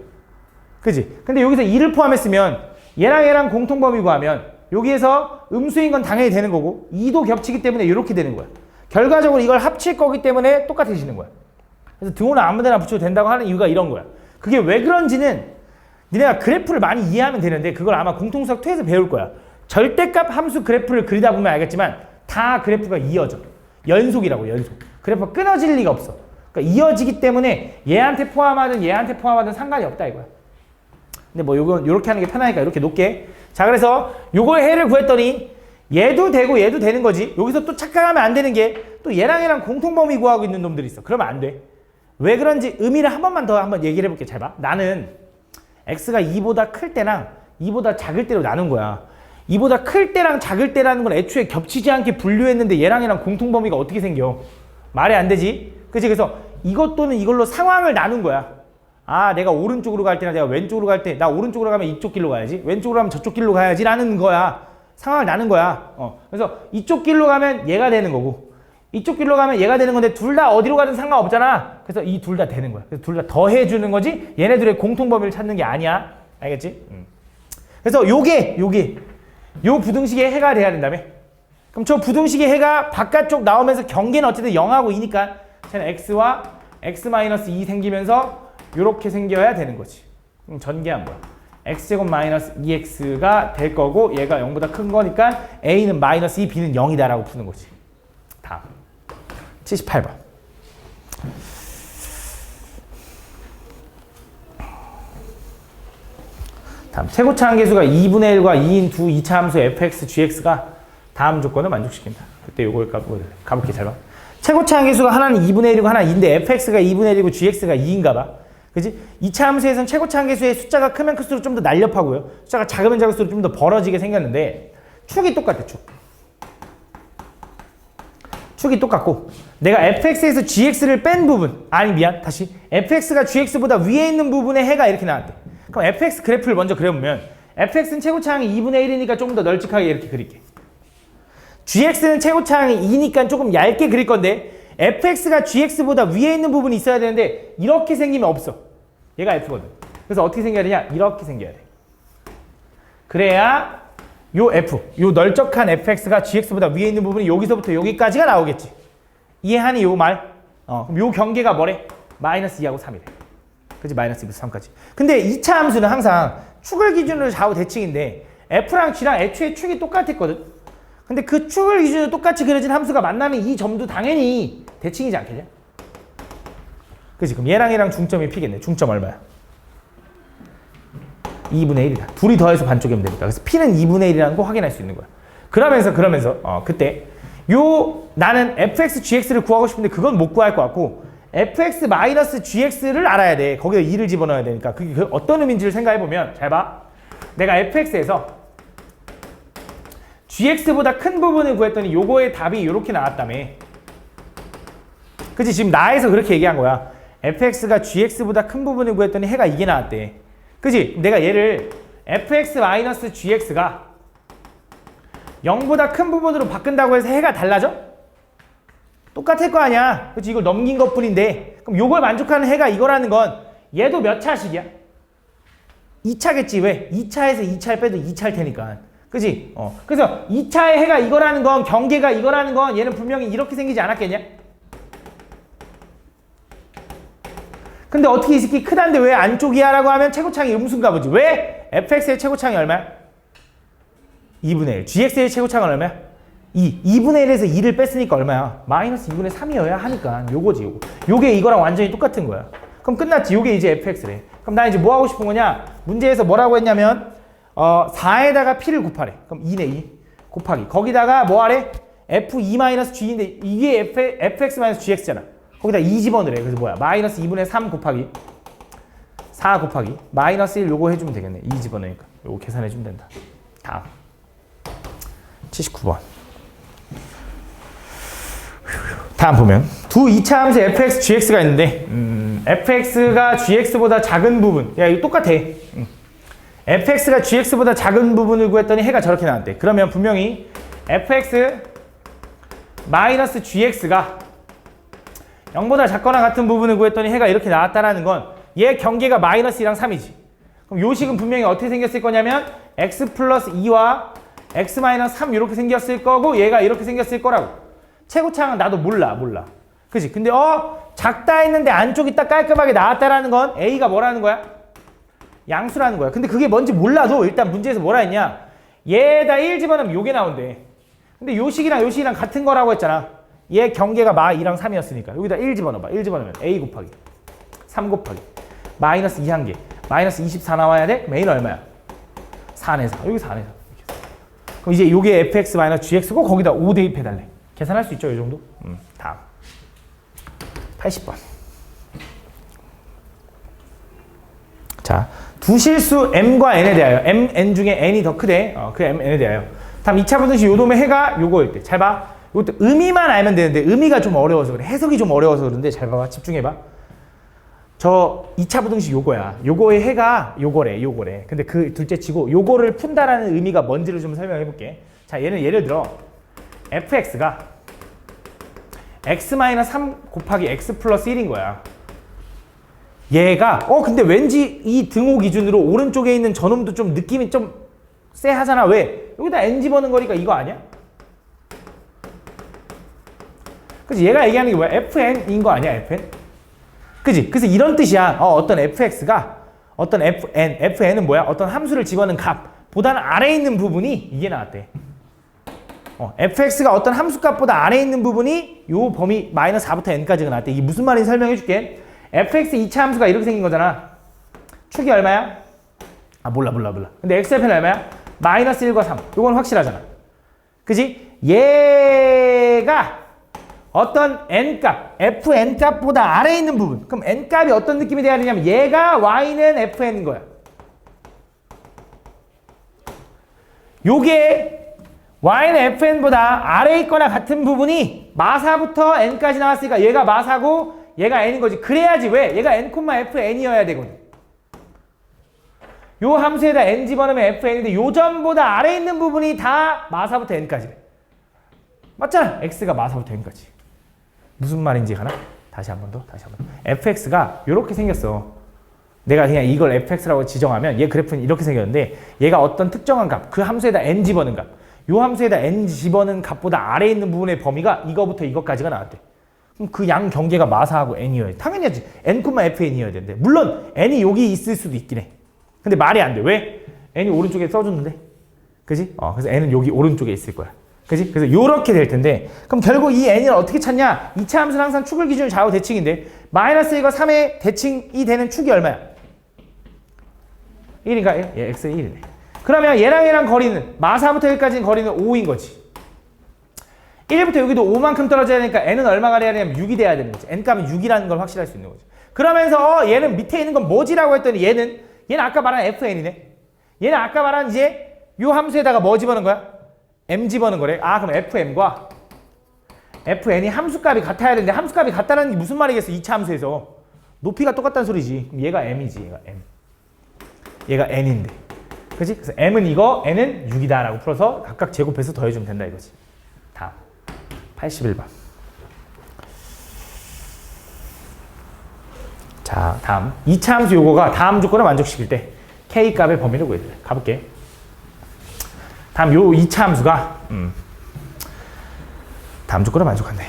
그지? 근데 여기서 2를 포함했으면 얘랑 얘랑 공통범위 구하면 여기에서 음수인 건 당연히 되는 거고 2도 겹치기 때문에 이렇게 되는 거야. 결과적으로 이걸 합칠 거기 때문에 똑같아지는 거야. 그래서 등호는 아무 데나 붙여도 된다고 하는 이유가 이런 거야. 그게 왜 그런지는 니네가 그래프를 많이 이해하면 되는데 그걸 아마 공통수학 2에서 배울 거야. 절대값 함수 그래프를 그리다 보면 알겠지만 다 그래프가 이어져. 연속이라고, 연속. 그래프가 끊어질 리가 없어. 그러니까 이어지기 때문에 얘한테 포함하든 상관이 없다 이거야. 근데 뭐 요렇게 하는 게 편하니까 이렇게 놓게. 자, 그래서 요걸 해를 구했더니 얘도 되고 얘도 되는 거지. 여기서 또 착각하면 안 되는 게 또 얘랑 공통범위 구하고 있는 놈들이 있어. 그러면 안 돼. 왜 그런지 의미를 한 번만 더 한번 얘기를 해볼게. 잘 봐. 나는 x가 2보다 클 때랑 2보다 작을 때로 나눈 거야. 2보다 클 때랑 작을 때라는 건 애초에 겹치지 않게 분류했는데 얘랑 공통범위가 어떻게 생겨? 말이 안 되지? 그치? 그래서 이것 또는 이걸로 상황을 나눈 거야. 아, 내가 오른쪽으로 갈 때나 내가 왼쪽으로 갈 때, 나 오른쪽으로 가면 이쪽 길로 가야지, 왼쪽으로 가면 저쪽 길로 가야지 라는 거야. 상황을 나눈 거야. 그래서 이쪽 길로 가면 얘가 되는 거고 이쪽 길로 가면 얘가 되는 건데 둘 다 어디로 가든 상관없잖아. 그래서 이 둘 다 되는 거야. 그래서 둘 다 더해주는 거지 얘네들의 공통범위를 찾는 게 아니야. 알겠지? 그래서 요 부등식의 해가 돼야 된다며. 그럼 저 부등식의 해가 바깥쪽 나오면서 경계는 어쨌든 0하고 2니까 쟤는 x와 x-2 생기면서 요렇게 생겨야 되는 거지. 그럼 전개한 뭐야? x제곱 마이너스 2x가 될 거고 얘가 0보다 큰 거니까 a는 마이너스 2, b는 0이다 라고 푸는 거지. 다음 78번. 다음 최고차 함계수가 2분의 1과 2인 두 2차 함수 fx, gx가 다음 조건을 만족시킨다. 그때 요걸 가볼게. 잘 봐. 최고차 함계수가 하나는 2분의 1이고 하나 2인데 fx가 2분의 1이고 gx가 2인가 봐. 그지? 2차 함수에서는 최고차 함계수의 숫자가 크면 클수록 좀 더 날렵하고요. 숫자가 작으면 작을수록 좀 더 벌어지게 생겼는데 축이 똑같아. 축이 똑같고 내가 fx에서 gx를 뺀 부분, 아니 미안 다시 fx가 gx보다 위에 있는 부분의 해가 이렇게 나왔대. 그럼 fx 그래프를 먼저 그려보면 fx는 최고차항이 2분의 1이니까 조금 더 널찍하게 이렇게 그릴게. gx는 최고차항이 2니까 조금 얇게 그릴 건데 fx가 gx보다 위에 있는 부분이 있어야 되는데 이렇게 생기면 없어. 얘가 f거든. 그래서 어떻게 생겨야 되냐? 이렇게 생겨야 돼. 그래야 요 f, 요 널쩍한 fx가 gx보다 위에 있는 부분이 여기서부터 여기까지가 나오겠지. 이해하니 요 말? 그럼 요 경계가 뭐래? 마이너스 2하고 3이래. 그치? 마이너스 2부터 3까지. 근데 2차 함수는 항상 축을 기준으로 좌우 대칭인데 f랑 g랑 애초에 축이 똑같았거든. 근데 그 축을 기준으로 똑같이 그려진 함수가 만나면 이 점도 당연히 대칭이지 않겠냐? 그치? 그럼 얘랑 중점이 P겠네. 중점 얼마야? 2분의 1이다. 둘이 더해서 반쪽이면 되니까. 그래서 P는 2분의 1이라는 거 확인할 수 있는 거야. 그러면서 그때 나는 fx, gx를 구하고 싶은데 그건 못 구할 것 같고 fx-gx를 알아야 돼. 거기에 2를 집어넣어야 되니까. 그게 어떤 의미인지를 생각해보면 잘 봐. 내가 fx에서 gx보다 큰 부분을 구했더니 요거의 답이 이렇게 나왔다며. 그치? 지금 나에서 그렇게 얘기한 거야. fx가 gx보다 큰 부분을 구했더니 해가 이게 나왔대. 그치? 내가 얘를 fx-gx가 0보다 큰 부분으로 바꾼다고 해서 해가 달라져? 똑같을 거 아니야. 그치? 이걸 넘긴 것 뿐인데 그럼 요걸 만족하는 해가 이거라는 건 얘도 몇 차식이야? 2차겠지. 왜? 2차에서 2차를 빼도 2차일 테니까. 그치? 그래서 2차의 해가 이거라는 건 경계가 이거라는 건 얘는 분명히 이렇게 생기지 않았겠냐? 근데 어떻게 이 새끼 크다는데 왜 안쪽이야? 라고 하면 최고차항이 음수인가 보지. 왜? fx의 최고차항이 얼마야? 2분의 1. gx의 최고차항은 얼마야? 2. 2분의 1에서 2를 뺐으니까 얼마야? 마이너스 2분의 3이어야 하니까 요거지 요거. 요게 이거랑 완전히 똑같은 거야. 그럼 끝났지. 요게 이제 fx래. 그럼 나 이제 뭐 하고 싶은 거냐? 문제에서 뭐라고 했냐면 4에다가 p를 곱하래. 그럼 2네 2. 곱하기. 거기다가 뭐 하래? f2-g인데 이게 fx-gx잖아. 거기다 2 집어넣으래. 그래서 뭐야? 마이너스 2분의 3 곱하기 4 곱하기 마이너스 1 요거 해주면 되겠네. 2 집어넣으니까. 요거 계산해주면 된다. 다음 79번. 다음 보면 두 2차 함수 fx, gx가 있는데 fx가 gx보다 작은 부분. 야 이거 똑같아. fx가 gx보다 작은 부분을 구했더니 해가 저렇게 나왔대. 그러면 분명히 fx 마이너스 gx가 0보다 작거나 같은 부분을 구했더니 해가 이렇게 나왔다라는 건 얘 경계가 마이너스 2랑 3이지. 그럼 요 식은 분명히 어떻게 생겼을 거냐면 x 플러스 2와 x 마이너스 3 이렇게 생겼을 거고 얘가 이렇게 생겼을 거라고. 최고차항은 나도 몰라. 그치? 근데 작다 했는데 안쪽이 딱 깔끔하게 나왔다라는 건 a가 뭐라는 거야? 양수라는 거야. 근데 그게 뭔지 몰라도 일단 문제에서 뭐라 했냐? 얘에다 1 집어넣으면 요게 나온대. 근데 요 식이랑 같은 거라고 했잖아. 얘 경계가 마 2랑 3이었으니까 여기다 1 집어넣어봐. 1 집어넣으면 a 곱하기 3 곱하기 마이너스 2한 개 마이너스 24 나와야 돼? 그럼 a는 얼마야? 4내 4. 여기 4내 4. 그럼 이제 요게 fx 마이너스 gx고 거기다 5 대입해달래. 계산할 수 있죠? 이 정도? 다음 80번. 자, 두 실수 m과 n에 대하여 m, n 중에 n이 더 크대. 그 m, n에 대하여 다음 2차 분식 요놈의 해가 요거일 때. 잘 봐. 이것도 의미만 알면 되는데 의미가 좀 어려워서 그래. 해석이 좀 어려워서 그런데 잘 봐봐. 집중해봐. 저 2차 부등식 요거야. 요거의 해가 요거래. 근데 그 둘째 치고 요거를 푼다라는 의미가 뭔지를 좀 설명해 볼게. 자, 얘는 예를 들어 fx가 x-3 곱하기 x 플러스 1인 거야. 얘가 근데 왠지 이 등호 기준으로 오른쪽에 있는 저놈도 좀 느낌이 좀 쎄하잖아. 왜? 여기다 n 집어넣은 거니까 이거 아니야? 그치? 얘가 얘기하는 게 뭐야? fn인 거 아니야? fn? 그치? 그래서 이런 뜻이야. 어떤 fx가 어떤 fn은 뭐야? 어떤 함수를 집어넣은 값보다는 아래에 있는 부분이 이게 나왔대. fx가 어떤 함수값보다 아래에 있는 부분이 요 범위 마이너스 4부터 n까지가 나왔대. 이게 무슨 말인지 설명해 줄게. fx 2차 함수가 이렇게 생긴 거잖아. 축이 얼마야? 몰라. 근데 xf는 얼마야? 마이너스 1과 3. 요건 확실하잖아. 그지? 얘가 어떤 n값, fn값보다 아래에 있는 부분. 그럼 n값이 어떤 느낌이 돼야 되냐면 얘가 y는 fn인 거야. 요게 y는 fn보다 아래에 있거나 같은 부분이 마사부터 n까지 나왔으니까 얘가 마사고 얘가 n인 거지. 그래야지. 왜? 얘가 n, fn이어야 되거든. 요 함수에다 n 집어넣으면 fn인데 요 점보다 아래에 있는 부분이 다 마사부터 n까지. 맞잖아. x가 마사부터 n까지. 무슨 말인지 가나? 다시 한 번 더. fx가 요렇게 생겼어. 내가 그냥 이걸 fx라고 지정하면 얘 그래프는 이렇게 생겼는데 얘가 어떤 특정한 값, 그 함수에다 n 집어넣은 값, 요 함수에다 n 집어넣은 값보다 아래에 있는 부분의 범위가 이거부터 이거까지가 나왔대. 그럼 그 양 경계가 마사하고 n이어야 돼. 당연히지. n, fn이어야 되는데 물론 n이 여기 있을 수도 있긴 해. 근데 말이 안 돼. 왜? n이 오른쪽에 써줬는데. 그지? 그래서 n은 여기 오른쪽에 있을 거야. 그지? 그래서 요렇게 될 텐데 그럼 결국 이 n을 어떻게 찾냐? 2차 함수는 항상 축을 기준으로 좌우 대칭인데 마이너스 1과 3의 대칭이 되는 축이 얼마야? 1인가 1? 얘 x의 1이네. 그러면 얘랑 거리는 마사부터 1까지는 거리는 5인 거지. 1부터 여기도 5만큼 떨어져야 되니까 n은 얼마가 돼야 되냐면 6이 돼야 되는 거지. n값은 6이라는 걸 확실할 수 있는 거지. 그러면서 얘는 밑에 있는 건 뭐지라고 했더니 얘는 아까 말한 fn이네. 얘는 아까 말한 이제 요 함수에다가 뭐 집어넣은 거야? m 집어넣은 거래. 그럼 fm과 fn이 함수값이 같아야 되는데 함수값이 같다는 게 무슨 말이겠어? 2차 함수에서 높이가 똑같다는 소리지. 그럼 얘가 m이지. 얘가 m. 얘가 n인데. 그치? 그래서 m은 이거, n은 6이다 라고 풀어서 각각 제곱해서 더해주면 된다 이거지. 다음 81번. 자, 다음 2차 함수 요거가 다음 조건을 만족시킬 때 k 값의 범위를 구해야 돼. 가볼게. 다음 요 2차 함수가 다음 조건을 만족한대.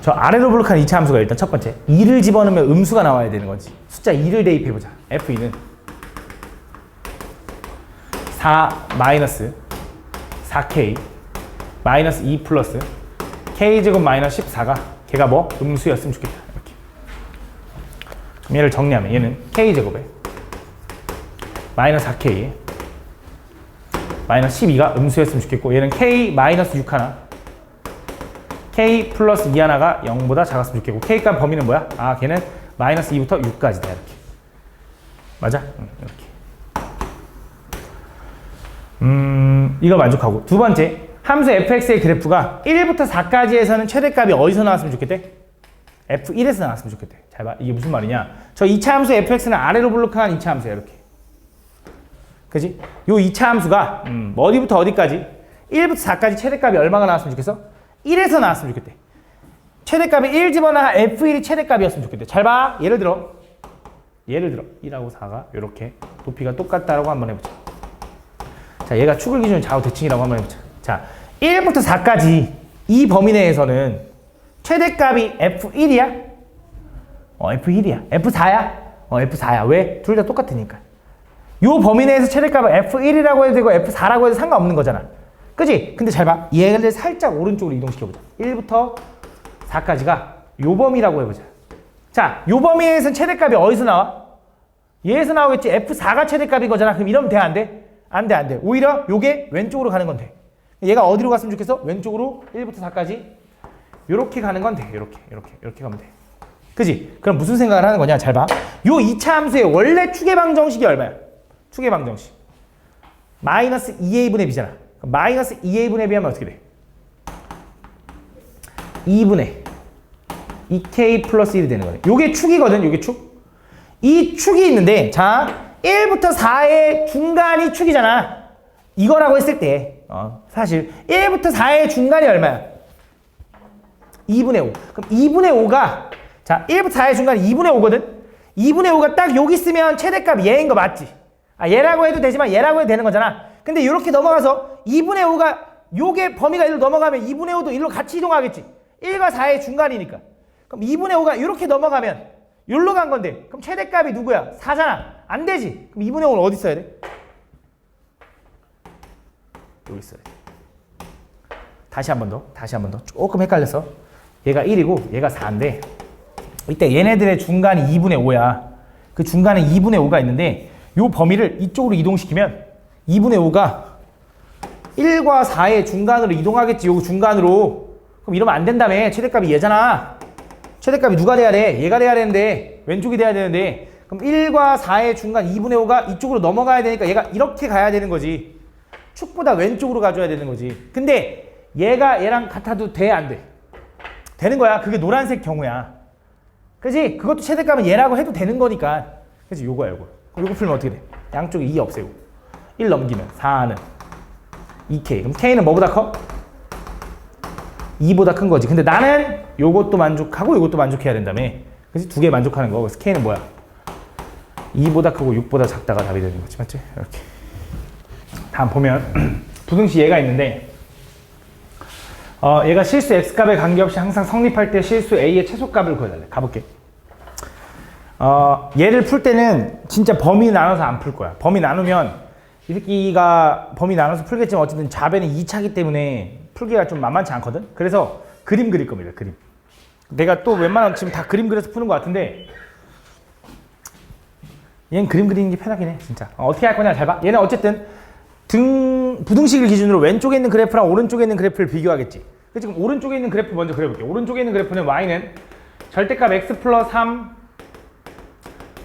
저 아래로 블록한 2차 함수가 일단 첫 번째 2를 집어넣으면 음수가 나와야 되는 거지. 숫자 2를 대입해보자. f2는 4 마이너스 4k 마이너스 2 플러스 k제곱 마이너스 14가 걔가 뭐? 음수였으면 좋겠다. 이렇게. 그럼 얘를 정리하면 얘는 k제곱에 마이너스 4k 마이너스 12가 음수였으면 좋겠고 얘는 k 마이너스 6 하나 k 플러스 2 하나가 0보다 작았으면 좋겠고 k 값 범위는 뭐야? 걔는 마이너스 2부터 6까지다 이렇게. 맞아? 이렇게. 이거 만족하고 두 번째 함수 fx의 그래프가 1부터 4까지에서는 최대값이 어디서 나왔으면 좋겠대? f1에서 나왔으면 좋겠대. 잘 봐. 이게 무슨 말이냐? 저 2차 함수 fx는 아래로 블록한 2차 함수야 이렇게. 그지? 요 2차 함수가 어디부터 어디까지? 1부터 4까지 최대값이 얼마가 나왔으면 좋겠어? 1에서 나왔으면 좋겠대. 최대값이 1 집어넣어 f1이 최대값이었으면 좋겠대. 잘 봐. 예를 들어 1하고 4가 이렇게 높이가 똑같다라고 한번 해보자. 자, 얘가 축을 기준으로 좌우 대칭이라고 한번 해보자. 자, 1부터 4까지 이 범위 내에서는 최대값이 f1이야? f1이야. f4야? f4야. 왜? 둘 다 똑같으니까. 요 범위 내에서 최대값을 F1이라고 해도 되고 F4라고 해도 상관없는 거잖아. 그지? 근데 잘 봐. 얘를 살짝 오른쪽으로 이동시켜보자. 1부터 4까지가 요 범위라고 해보자. 자, 요 범위 내에서는 최대값이 어디서 나와? 얘에서 나오겠지. F4가 최대값인 거잖아. 그럼 이러면 돼? 안 돼? 안 돼, 안 돼. 오히려 요게 왼쪽으로 가는 건 돼. 얘가 어디로 갔으면 좋겠어? 왼쪽으로 1부터 4까지 요렇게 가는 건 돼. 요렇게 가면 돼. 그지? 그럼 무슨 생각을 하는 거냐? 잘 봐. 요 2차 함수의 원래 추계방정식이 얼마야? 추계방정식. 마이너스 2a분의 b잖아. 마이너스 2a분의 b 하면 어떻게 돼? 2분의 2k 플러스 1이 되는 거네. 요게 축이거든. 요게 축. 이 축이 있는데 자 1부터 4의 중간이 축이잖아. 이거라고 했을 때 사실 1부터 4의 중간이 얼마야? 2분의 5. 그럼 2분의 5가 자 1부터 4의 중간이 2분의 5거든. 2분의 5가 딱 여기 있으면 최대값이 얘인 거 맞지? 얘라고 해도 되지만 얘라고 해도 되는 거잖아. 근데 이렇게 넘어가서 2분의 5가 요게 범위가 1로 넘어가면 2분의 5도 1로 같이 이동하겠지. 1과 4의 중간이니까. 그럼 2분의 5가 이렇게 넘어가면 여기로 간 건데 그럼 최대값이 누구야? 4잖아. 안 되지. 그럼 2분의 5는 어디 있어야 돼? 여기 있어야 돼. 다시 한 번 더. 조금 헷갈렸어. 얘가 1이고 얘가 4인데 이때 얘네들의 중간이 2분의 5야. 그 중간에 2분의 5가 있는데 요 범위를 이쪽으로 이동시키면 2분의 5가 1과 4의 중간으로 이동하겠지. 요 중간으로. 그럼 이러면 안 된다며. 최대값이 얘잖아. 최대값이 누가 돼야 돼? 얘가 돼야 되는데 왼쪽이 돼야 되는데 그럼 1과 4의 중간 2분의 5가 이쪽으로 넘어가야 되니까 얘가 이렇게 가야 되는 거지. 축보다 왼쪽으로 가줘야 되는 거지. 근데 얘가 얘랑 같아도 돼? 안 돼? 되는 거야. 그게 노란색 경우야. 그지? 그것도 최대값은 얘라고 해도 되는 거니까. 그지? 요거야 요거. 그럼 요거 풀면 어떻게 돼? 양쪽에 2 없애고 1 넘기면 4는 2k. 그럼 k는 뭐보다 커? 2보다 큰 거지. 근데 나는 요것도 만족하고 요것도 만족해야 된다며. 그래서 두 개 만족하는 거. 그래서 k는 뭐야? 2보다 크고 6보다 작다가 답이 되는 거지. 맞지? 이렇게. 다음 보면 부등식 얘가 있는데 얘가 실수 x값에 관계없이 항상 성립할 때 실수 a의 최소값을 구해달래. 가볼게. 얘를 풀 때는 진짜 범위 나눠서 안 풀 거야. 범위 나누면 이 새끼가 범위 나눠서 풀겠지만 어쨌든 좌변이 2차기 때문에 풀기가 좀 만만치 않거든. 그래서 그림 그릴 겁니다. 그림. 내가 또 웬만하면 지금 다 그림 그려서 푸는 것 같은데 얘는 그림 그리는 게 편하긴 해. 진짜. 어떻게 할 거냐 잘 봐. 얘는 어쨌든 부등식을 기준으로 왼쪽에 있는 그래프랑 오른쪽에 있는 그래프를 비교하겠지. 그래서 지금 오른쪽에 있는 그래프 먼저 그려볼게. 오른쪽에 있는 그래프는 y는 절대값 x 플러스 3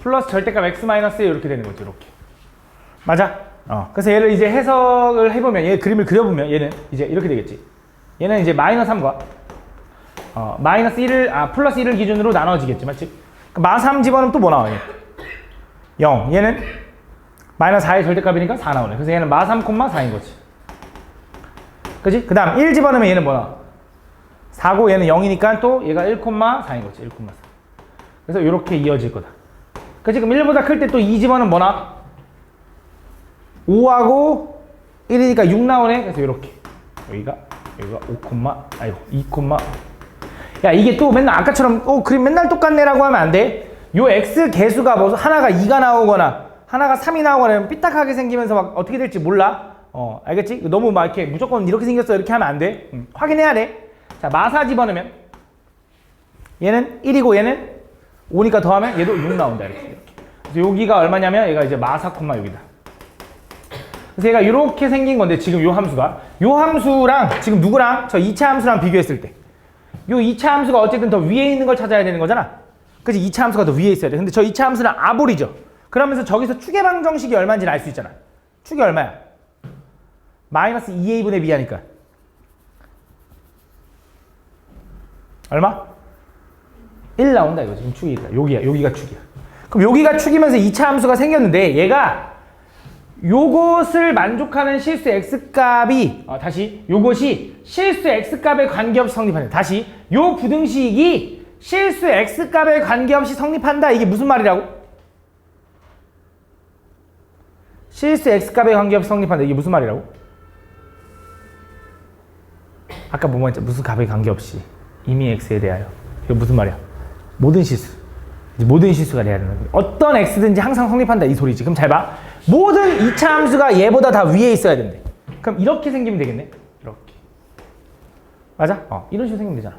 플러스 절대값 x 마이너스 1 이렇게 되는 거지. 이렇게. 맞아? 그래서 얘를 이제 해석을 해보면 얘 그림을 그려보면 얘는 이제 이렇게 되겠지. 얘는 이제 마이너스 3과 마이너스 1을 플러스 1을 기준으로 나눠지겠지. 맞지? 마 3 집어넣으면 또 뭐 나와? 얘? 0. 얘는 마이너스 4의 절대값이니까 4 나오네. 그래서 얘는 마 3, 4인 거지. 그지? 그 다음 1 집어넣으면 얘는 뭐 나와? 4고 얘는 0이니까 또 얘가 1, 4인 거지. 1, 4. 그래서 이렇게 이어질 거다. 그치? 그럼 1보다 클 때 또 2 집어넣으면 뭐 나와? 5하고 1이니까 6 나오네. 그래서 이렇게. 여기가 2, 야, 이게 또 맨날 아까처럼 그림 맨날 똑같네라고 하면 안 돼. 요 x 개수가 뭐 하나가 2가 나오거나 하나가 3이 나오거나 삐딱하게 생기면서 막 어떻게 될지 몰라. 알겠지? 너무 막 이렇게 무조건 이렇게 생겼어 이렇게 하면 안 돼. 확인해야 돼. 자, 마4 집어넣으면 얘는 1이고 얘는 5니까 더하면 얘도 6 나온다. 이렇게. 그래서 여기가 얼마냐면 얘가 이제 마4, 6이다. 그래서 얘가 이렇게 생긴 건데 지금 요 함수가 요 함수랑 지금 누구랑 저 2차 함수랑 비교했을 때 요 2차 함수가 어쨌든 더 위에 있는 걸 찾아야 되는 거잖아. 그치? 2차 함수가 더 위에 있어야 돼. 근데 저 2차 함수는 아볼이죠. 그러면서 저기서 추계방정식이 얼마인지는 알 수 있잖아. 축이 얼마야? 마이너스 2a분의 b 하니까 얼마? 1 나온다 이거지. 지금 축이다. 여기가 축이야. 그럼 여기가 축이면서 2차 함수가 생겼는데 얘가 요것을 만족하는 실수 x값이 다시 요것이 실수 x값에 관계없이 성립한다. 다시 요 부등식이 실수 x값에 관계없이 성립한다. 이게 무슨 말이라고? 실수 x값에 관계없이 성립한다. 이게 무슨 말이라고? 아까 뭐뭐 했죠? 무슨 값에 관계없이 이미 x에 대하여. 이거 무슨 말이야? 모든 실수. 모든 실수가 돼야 되는 거야. 어떤 x든지 항상 성립한다 이 소리지. 그럼 잘 봐. 모든 2차 함수가 얘보다 다 위에 있어야 된대. 그럼 이렇게 생기면 되겠네. 이렇게. 맞아? 이런 식으로 생기면 되잖아.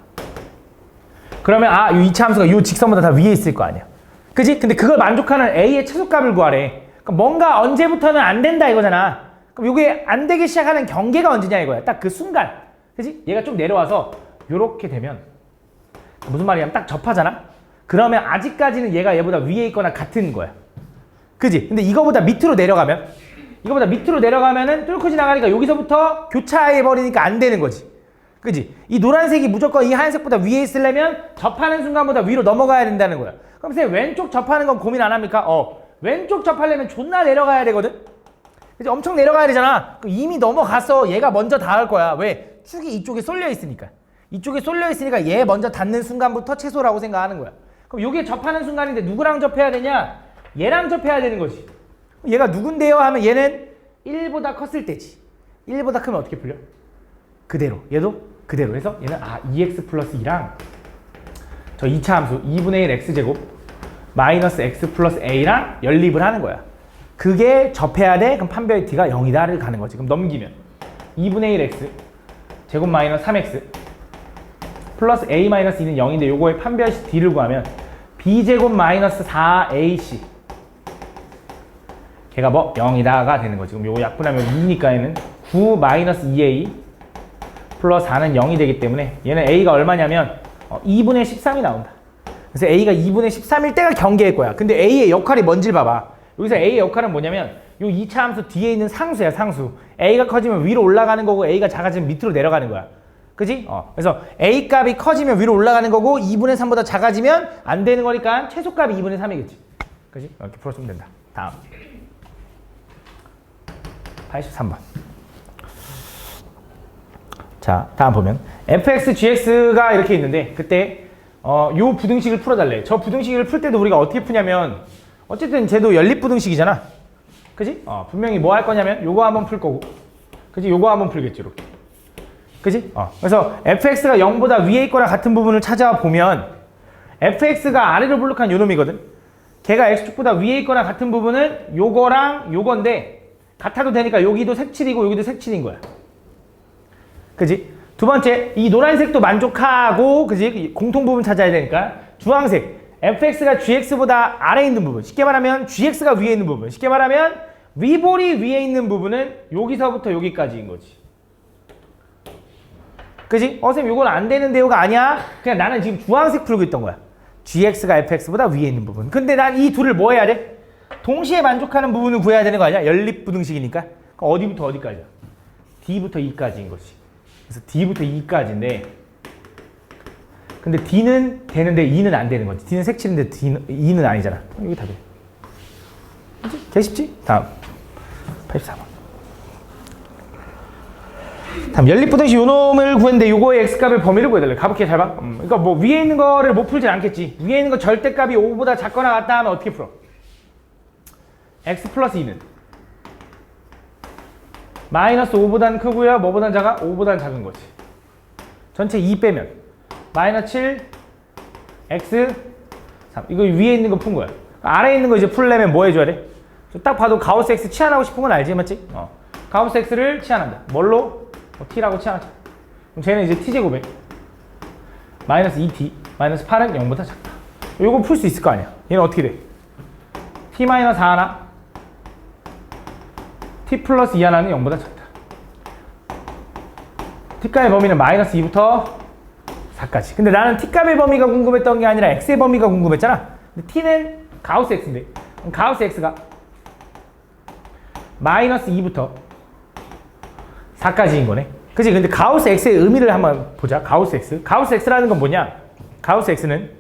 그러면 이 2차 함수가 이 직선보다 다 위에 있을 거 아니야. 그지? 근데 그걸 만족하는 A의 최소값을 구하래. 그럼 뭔가 언제부터는 안 된다 이거잖아. 그럼 이게 안 되기 시작하는 경계가 언제냐 이거야. 딱 그 순간. 그지? 얘가 좀 내려와서 요렇게 되면 무슨 말이냐면 딱 접하잖아? 그러면 아직까지는 얘가 얘보다 위에 있거나 같은 거야. 그지? 근데 이거보다 밑으로 내려가면은 뚫고 지나가니까 여기서부터 교차해버리니까 안 되는 거지. 그지? 이 노란색이 무조건 이 하얀색보다 위에 있으려면 접하는 순간보다 위로 넘어가야 된다는 거야. 그럼 선생님 왼쪽 접하는 건 고민 안 합니까? 왼쪽 접하려면 존나 내려가야 되거든? 그지? 엄청 내려가야 되잖아. 그럼 이미 넘어가서 얘가 먼저 닿을 거야. 왜? 축이 이쪽에 쏠려 있으니까. 이쪽에 쏠려 있으니까 얘 먼저 닿는 순간부터 최소라고 생각하는 거야. 그럼 이게 접하는 순간인데 누구랑 접해야 되냐? 얘랑 접해야 되는 거지. 얘가 누군데요? 하면 얘는 1보다 컸을 때지. 1보다 크면 어떻게 풀려? 그대로. 얘도 그대로 해서 얘는 2x 플러스 2랑 저 2차 함수 2분의 1 x제곱 마이너스 x 플러스 a랑 연립을 하는 거야. 그게 접해야 돼? 그럼 판별의 t가 0이다를 가는 거지. 그럼 넘기면 2분의 1 x 제곱 마이너스 3x 플러스 a 마이너스 2는 0인데 요거의 판별식 d를 구하면 b제곱 마이너스 4ac 걔가 뭐? 0이다가 되는 거지. 그럼 요거 약분하면 2니까 얘는 9 마이너스 2a 플러스 4는 0이 되기 때문에 얘는 a가 얼마냐면 2분의 13이 나온다. 그래서 a가 2분의 13일 때가 경계일 거야. 근데 a의 역할이 뭔지 봐봐. 여기서 a의 역할은 뭐냐면 요 2차 함수 뒤에 있는 상수야, 상수. a가 커지면 위로 올라가는 거고 a가 작아지면 밑으로 내려가는 거야. 그지? 그래서 a 값이 커지면 위로 올라가는 거고 2분의 3보다 작아지면 안 되는 거니까 최소값이 2분의 3이겠지. 그지? 이렇게 풀어주면 된다. 다음 83번. 자, 다음 보면 fx, gx가 이렇게 있는데 그때 요 부등식을 풀어달래. 저 부등식을 풀 때도 우리가 어떻게 푸냐면 어쨌든 쟤도 연립부등식이잖아. 그지? 분명히 뭐 할 거냐면 요거 한번 풀 거고 그지? 요거 한번 풀겠지 이렇게. 그지? 그래서 fx가 0보다 위에 있거나 같은 부분을 찾아보면 fx가 아래로 볼록한 요 놈이거든. 걔가 x축보다 위에 있거나 같은 부분은 요거랑 요건데 같아도 되니까 여기도 색칠이고 여기도 색칠인 거야. 그지? 두 번째, 이 노란색도 만족하고, 그지? 공통 부분 찾아야 되니까 주황색, fx가 gx보다 아래에 있는 부분, 쉽게 말하면 gx가 위에 있는 부분, 쉽게 말하면 위볼이 위에 있는 부분은 여기서부터 여기까지인 거지. 그지? 선생님 이건 안 되는데요가 아니야. 그냥 나는 지금 주황색 풀고 있던 거야. gx가 fx보다 위에 있는 부분. 근데 난 이 둘을 뭐 해야 돼? 동시에 만족하는 부분을 구해야 되는 거 아니야? 연립부등식이니까. 그럼 어디부터 어디까지야? d부터 e까지인 거지. 그래서 d부터 e까지인데 근데 d는 되는데 e는 안 되는 거지. d는 색칠인데 e는 아니잖아. 여기 답이. 개 쉽지? 다음 84번. 다음 연립부등식 요놈을 구했는데 요거의 x값의 범위를 구해달래. 가볼게. 잘 봐. 그러니까 뭐 위에 있는 거를 못 풀진 않겠지. 위에 있는 거 절대값이 5보다 작거나 같다 하면 어떻게 풀어? x 플러스 2는 마이너스 5보다는 크고요. 뭐보다는 작아? 5보다는 작은 거지. 전체 2 빼면 마이너스 7 x 3. 이거 위에 있는 거 푼 거야. 아래에 있는 거 이제 풀려면 뭐 해줘야 돼? 딱 봐도 가우스 x 치환하고 싶은 건 알지? 맞지? 가우스 x를 치환한다. 뭘로? t라고 치환하자. 그럼 쟤는 이제 t제곱에 마이너스 2t 마이너스 8은 0보다 작다. 요거 풀 수 있을 거 아니야. 얘는 어떻게 돼? t 마이너스 4 하나 t 플러스 2 하나는 0보다 작다. t값의 범위는 마이너스 2부터 4까지. 근데 나는 t값의 범위가 궁금했던 게 아니라 x의 범위가 궁금했잖아. 근데 t는 가우스 x인데 그럼 가우스 x가 마이너스 2부터 4까지인 거네. 그치? 근데 가우스 x의 의미를 한번 보자. 가우스 x. 가우스 x라는 건 뭐냐? 가우스 x는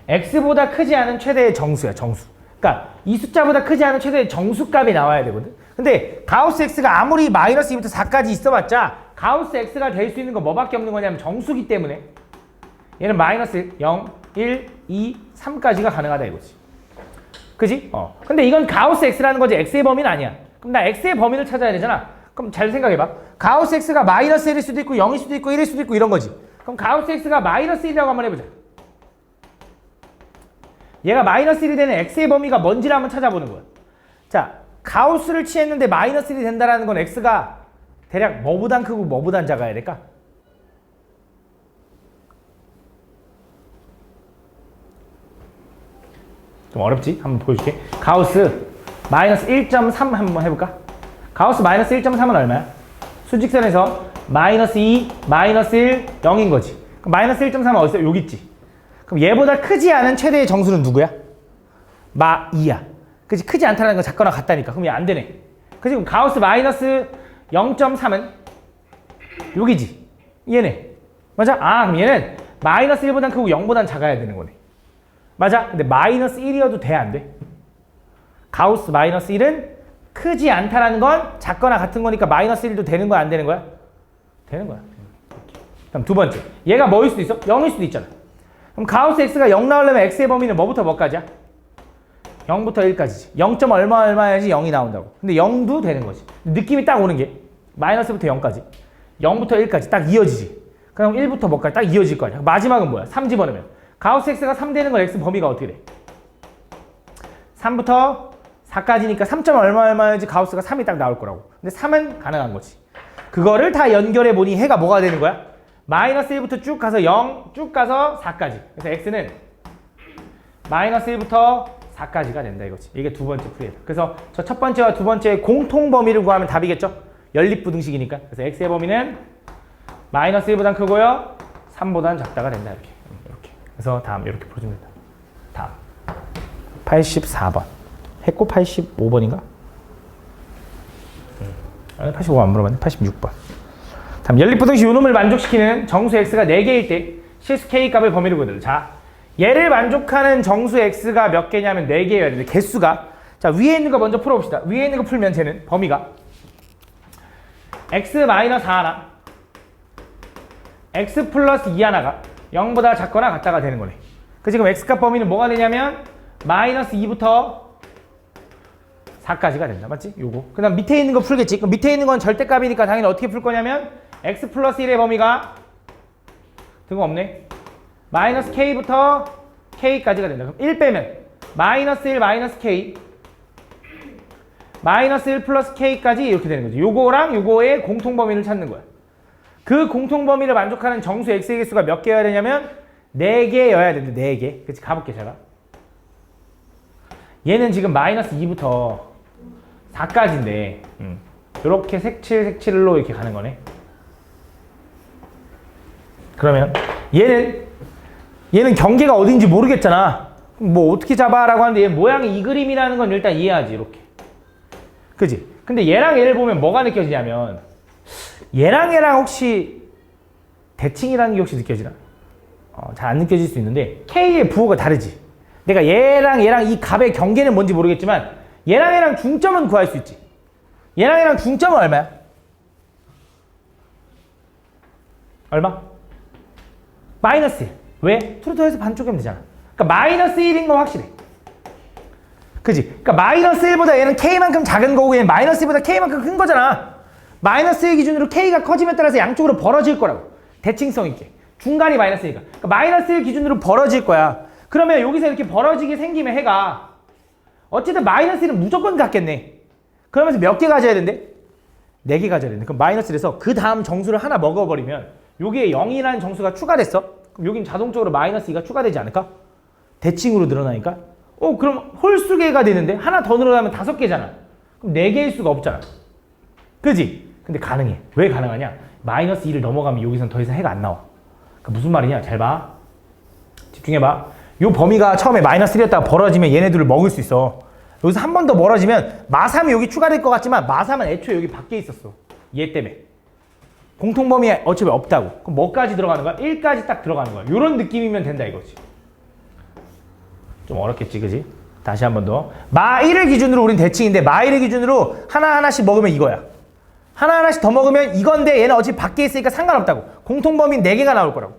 x보다 크지 않은 최대의 정수야. 정수. 그러니까 이 숫자보다 크지 않은 최대의 정수값이 나와야 되거든. 근데 가우스 x가 아무리 마이너스 2부터 4까지 있어봤자 가우스 x가 될 수 있는 건 뭐밖에 없는 거냐면 정수기 때문에 얘는 마이너스 0, 1, 2, 3까지가 가능하다 이거지. 그지? 근데 이건 가우스 x라는 거지 x의 범위는 아니야. 그럼 나 x의 범위를 찾아야 되잖아. 그럼 잘 생각해봐. 가우스 x가 마이너스 1일 수도 있고 0일 수도 있고 1일 수도 있고 이런 거지. 그럼 가우스 x가 마이너스 1이라고 한번 해보자. 얘가 마이너스 1이 되는 x의 범위가 뭔지를 한번 찾아보는 거야. 자, 가우스를 취했는데 마이너스 1이 된다는 건 x가 대략 뭐보단 크고 뭐보단 작아야 될까? 좀 어렵지? 한번 보여줄게. 가우스 마이너스 1.3 한번 해볼까? 가우스 마이너스 1.3은 얼마야? 수직선에서 마이너스 2, 마이너스 1, 0인 거지. 그럼 마이너스 1.3은 어딨어? 여기 있지. 그럼 얘보다 크지 않은 최대의 정수는 누구야? 마 2야. 그치? 크지 않다는 건 작거나 같다니까. 그럼 얘 안 되네. 그치? 그럼 가우스 마이너스 0.3은 여기지. 얘네. 맞아? 아, 그럼 얘는 마이너스 1보단 크고 0보단 작아야 되는 거네. 맞아? 근데 마이너스 1이어도 돼, 안 돼? 가우스 마이너스 1은 크지 않다라는 건 작거나 같은 거니까 마이너스 1도 되는 거야, 안 되는 거야? 되는 거야. 그럼 두 번째. 얘가 뭐일 수도 있어? 0일 수도 있잖아. 그럼 가우스 x가 0 나오려면 x의 범위는 뭐부터 뭐까지야? 0부터 1까지지. 0. 얼마 얼마야지 0이 나온다고. 근데 0도 되는 거지. 느낌이 딱 오는 게 마이너스부터 0까지. 0부터 1까지 딱 이어지지. 그럼 1부터 뭐까지 딱 이어질 거 아니야. 마지막은 뭐야? 3 집어넣으면. 가우스 x가 3 되는 건 x 범위가 어떻게 돼? 3부터 4까지니까 3. 얼마 얼마야지 가우스가 3이 딱 나올 거라고. 근데 3은 가능한 거지. 그거를 다 연결해 보니 해가 뭐가 되는 거야? 마이너스 1부터 쭉 가서 0, 쭉 가서 4까지. 그래서 x는 마이너스 1부터 4까지가 된다 이거지. 이게 두 번째 풀이다. 그래서 저 첫 번째와 두 번째의 공통 범위를 구하면 답이겠죠? 연립부등식이니까. 그래서 x의 범위는 마이너스 1보단 크고요. 3보단 작다가 된다 이렇게. 이렇게. 그래서 다음 이렇게 풀어주면 된다. 다음 84번. 했고 85번인가? 85번 안 물어봤네. 86번. 다음 연립부등식 요놈을 만족시키는 정수 x가 4개일 때 실수 k 값의 범위를 구해달라. 자, 얘를 만족하는 정수 x가 몇 개냐면 4개여야 되는데 개수가, 자 위에 있는 거 먼저 풀어봅시다. 위에 있는 거 풀면 쟤는 범위가 x 마이너스 4 하나, x 플러스 2 하나가 0보다 작거나 같다가 되는 거네. 그 지금 x값 범위는 뭐가 되냐면 마이너스 2부터 4까지가 된다. 맞지? 요거. 그 다음 밑에 있는 거 풀겠지? 그럼 밑에 있는 건 절대값이니까 당연히 어떻게 풀 거냐면 x 플러스 1의 범위가 뜬금없네. 마이너스 k부터 k까지가 된다. 그럼 1 빼면 마이너스 1 마이너스 k 마이너스 1 플러스 k까지 이렇게 되는 거지. 요거랑 요거의 공통범위를 찾는 거야. 그 공통범위를 만족하는 정수 x의 개수가 몇 개여야 되냐면 4개여야 되는데 4개. 그치? 가볼게 제가. 얘는 지금 마이너스 2부터 4까지인데 이렇게 색칠로 이렇게 가는 거네. 그러면 얘는 경계가 어딘지 모르겠잖아. 뭐 어떻게 잡아라고 하는데 얘 모양이 이 그림이라는 건 일단 이해하지. 이렇게. 그지? 근데 얘랑 얘를 보면 뭐가 느껴지냐면 얘랑 얘랑 혹시 대칭이라는 게 혹시 느껴지나? 잘 안 느껴질 수 있는데 K의 부호가 다르지. 내가 얘랑 이 값의 경계는 뭔지 모르겠지만 얘랑 얘랑 중점은 구할 수 있지. 얘랑 얘랑 중점은 얼마야? 얼마? 마이너스 1. 왜? 투로 더해서 반쪽이면 되잖아. 그러니까 마이너스 1인 건 확실해. 그지? 그러니까 마이너스 1보다 얘는 K만큼 작은 거고 얘는 마이너스 1보다 K만큼 큰 거잖아. 마이너스 1 기준으로 K가 커지면 따라서 양쪽으로 벌어질 거라고. 대칭성 있게. 중간이 마이너스니까. 그러니까 마이너스 1 기준으로 벌어질 거야. 그러면 여기서 이렇게 벌어지게 생기면 해가 어쨌든 마이너스 1은 무조건 같겠네. 그러면서 몇 개 가져야 된대? 4개 가져야 된대. 그럼 마이너스 1에서 그 다음 정수를 하나 먹어버리면 여기에 0이라는 정수가 추가됐어? 그럼 여긴 자동적으로 마이너스 2가 추가되지 않을까? 대칭으로 늘어나니까? 그럼 홀수개가 되는데 하나 더 늘어나면 5개잖아. 그럼 4개일 수가 없잖아. 그지? 근데 가능해. 왜 가능하냐? 마이너스 2를 넘어가면 여기선 더 이상 해가 안 나와. 그러니까 무슨 말이냐? 잘 봐. 집중해봐. 요 범위가 처음에 마이너스 1이었다가 벌어지면 얘네들을 먹을 수 있어. 여기서 한 번 더 멀어지면 마3이 여기 추가될 것 같지만 마3은 애초에 여기 밖에 있었어. 얘 때문에. 공통범위에 어차피 없다고. 그럼 뭐까지 들어가는 거야? 1까지 딱 들어가는 거야. 요런 느낌이면 된다 이거지. 좀 어렵겠지, 그지? 다시 한 번 더. 마 1을 기준으로 우린 대칭인데 마 1을 기준으로 하나하나씩 먹으면 이거야. 하나하나씩 더 먹으면 이건데 얘는 어차피 밖에 있으니까 상관없다고. 공통범위는 4개가 나올 거라고.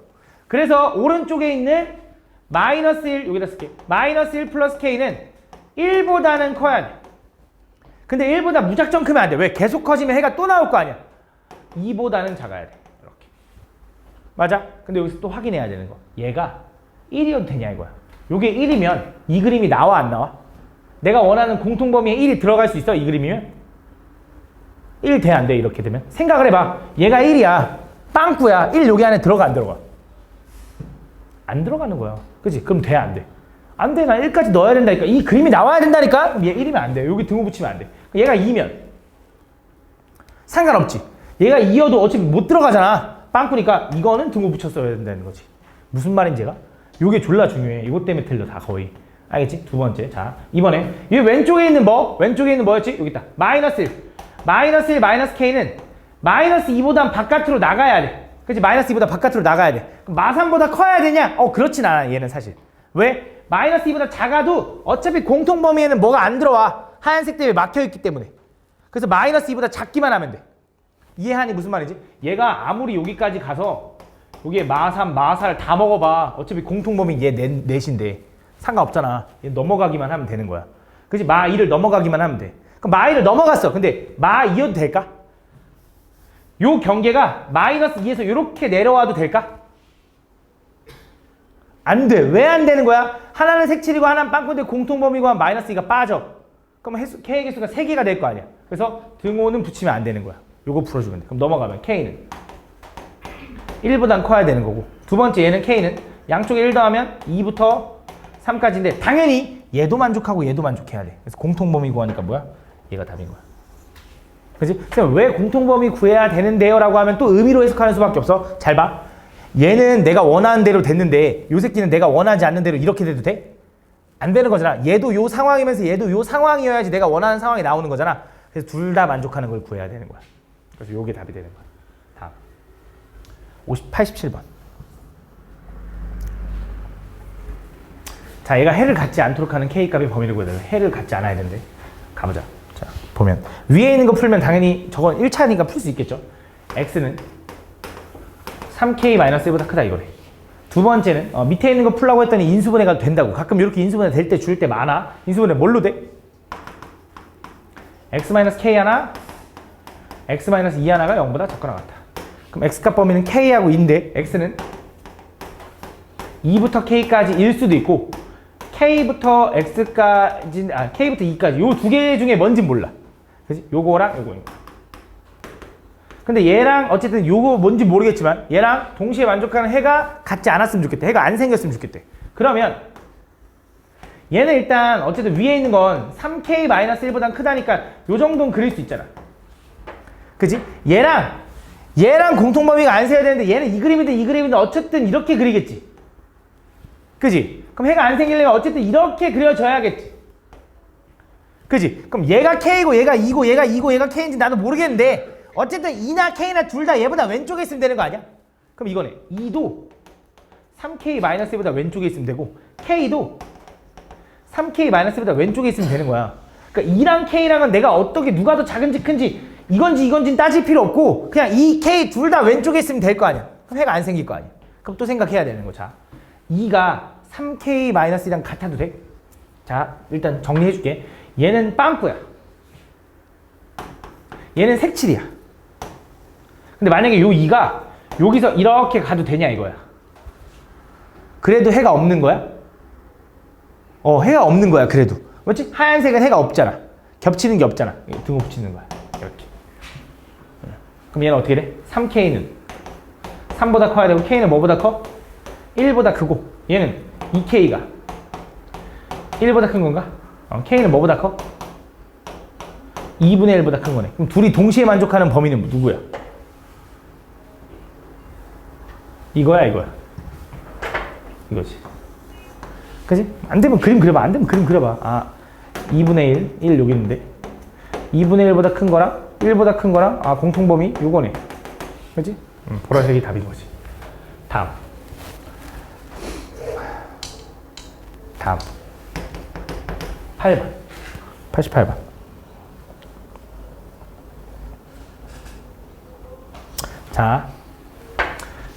그래서 오른쪽에 있는 마이너스 1, 여기다 쓸게. 마이너스 1 플러스 K는 1보다는 커야 돼. 근데 1보다 무작정 크면 안 돼. 왜? 계속 커지면 해가 또 나올 거 아니야. 2보다는 작아야 돼. 이렇게. 맞아? 근데 여기서 또 확인해야 되는 거. 얘가 1이어도 되냐 이거야. 요게 1이면 이 그림이 나와 안 나와? 내가 원하는 공통범위에 1이 들어갈 수 있어? 이 그림이면? 1 돼, 안 돼? 이렇게 되면? 생각을 해봐. 얘가 1이야. 빵꾸야. 1 여기 안에 들어가, 안 들어가? 안 들어가는 거야. 그치? 그럼 돼, 안 돼? 안 돼. 나 1까지 넣어야 된다니까. 이 그림이 나와야 된다니까? 그럼 얘 1이면 안 돼. 여기 등호 붙이면 안 돼. 얘가 2면 상관없지. 얘가 2여도 어차피 못 들어가잖아. 빵꾸니까 이거는 등호 붙였어야 된다는 거지. 무슨 말인지가? 요게 졸라 중요해. 이것 때문에 틀려, 다 거의. 알겠지? 두 번째. 자, 이번에 이 왼쪽에 있는 뭐? 왼쪽에 있는 뭐였지? 여기 있다. 마이너스 1. 마이너스 1, 마이너스 K는 마이너스 2보단 바깥으로 나가야 돼. 그치? 마이너스 2보다 바깥으로 나가야 돼. 그럼 마3보다 커야 되냐? 그렇진 않아, 얘는 사실. 왜? 마이너스 2보다 작아도 어차피 공통범위에는 뭐가 안 들어와. 하얀색 때문에 막혀있기 때문에. 그래서 마이너스 2보다 작기만 하면 돼. 이해하니? 무슨 말이지? 얘가 아무리 여기까지 가서 여기에 마3, 마4를 다 먹어봐. 어차피 공통범위 얘 넷인데 상관없잖아. 얘 넘어가기만 하면 되는 거야. 그치? 마2를 넘어가기만 하면 돼. 그럼 마2를 넘어갔어. 근데 마2여도 될까? 요 경계가 마이너스 2에서 이렇게 내려와도 될까? 안 돼. 왜 안 되는 거야? 하나는 색칠이고 하나는 빵꾸인데 공통범위고 하면 마이너스 2가 빠져. 그럼 K의 개수가 3개가 될 거 아니야. 그래서 등호는 붙이면 안 되는 거야. 요거 풀어주면 돼. 그럼 넘어가면 K는 1보단 커야 되는 거고, 두 번째 얘는 K는 양쪽에 1 더하면 2부터 3까지인데 당연히 얘도 만족하고 얘도 만족해야 돼. 그래서 공통범위 구하니까 뭐야? 얘가 답인 거야. 그치? 그래서 왜 공통범위 구해야 되는데요? 라고 하면 또 의미로 해석하는 수밖에 없어. 잘 봐. 얘는 내가 원하는 대로 됐는데 요 새끼는 내가 원하지 않는 대로 이렇게 돼도 돼? 안 되는 거잖아. 얘도 요 상황이면서 얘도 요 상황이어야지 내가 원하는 상황이 나오는 거잖아. 그래서 둘 다 만족하는 걸 구해야 되는 거야. 그래서 요게 답이 되는 거야. 다음 87번. 자, 얘가 해를 갖지 않도록 하는 K값의 범위를 구해야 돼. 해를 갖지 않아야 되는데 가보자. 자, 보면 위에 있는 거 풀면 당연히 저건 1차니까 풀 수 있겠죠. X는 3K-1보다 크다 이거래. 두 번째는 밑에 있는 거 풀라고 했더니 인수분해가 된다고. 가끔 이렇게 인수분해 될 때 줄 때 많아. 인수분해 뭘로 돼? X-K 하나, X-2 하나가 0보다 작거나 같다. 그럼 X값 범위는 K하고 2인데 X는 2부터 K까지 일 수도 있고 K부터 X까지, K부터 2까지 요 두 개 중에 뭔진 몰라. 그치? 요거랑 요거인 거야. 근데 얘랑 어쨌든 요거 뭔지 모르겠지만 얘랑 동시에 만족하는 해가 같지 않았으면 좋겠대. 해가 안 생겼으면 좋겠대. 그러면 얘는 일단 어쨌든 위에 있는 건 3K-1보단 크다니까 요 정도는 그릴 수 있잖아. 그치? 얘랑 공통범위가 안 세야 되는데 얘는 이 그림이든 어쨌든 이렇게 그리겠지. 그치? 그럼 해가 안 생기려면 어쨌든 이렇게 그려져야겠지. 그치? 그럼 얘가 K고 얘가 2고 얘가 2고 얘가 K인지 나도 모르겠는데 어쨌든 2나 K나 둘 다 얘보다 왼쪽에 있으면 되는 거 아니야? 그럼 이거네. 2도 3K-1보다 왼쪽에 있으면 되고 K도 3K-보다 왼쪽에 있으면 되는 거야. 그러니까 2랑 K랑은 내가 어떻게 누가 더 작은지 큰지 이건지는 따질 필요 없고 그냥 이 K 둘 다 왼쪽에 있으면 될 거 아니야. 그럼 해가 안 생길 거 아니야. 그럼 또 생각해야 되는 거. 자, 2가 3K-이랑 같아도 돼? 자, 일단 정리해 줄게. 얘는 빵꾸야. 얘는 색칠이야. 근데 만약에 요 2가 여기서 이렇게 가도 되냐 이거야. 그래도 해가 없는 거야? 해가 없는 거야 그래도. 맞지? 하얀색은 해가 없잖아. 겹치는 게 없잖아. 등호 붙이는 거야. 이렇게. 그럼 얘는 어떻게 돼? 3K는 3보다 커야 되고 K는 뭐보다 커? 1보다 크고 얘는 2K가 1보다 큰 건가? K는 뭐보다 커? 2분의 1보다 큰 거네. 그럼 둘이 동시에 만족하는 범위는 누구야? 이거야 이거지. 그치? 안 되면 그림 그려봐. 안 되면 그림 그려봐. 2분의 1 여기 있는데 2분의 1보다 큰 거랑 1보다 큰 거랑 공통범위 요거네. 그치? 보라색이 답인 거지. 다음 8번 88번. 자,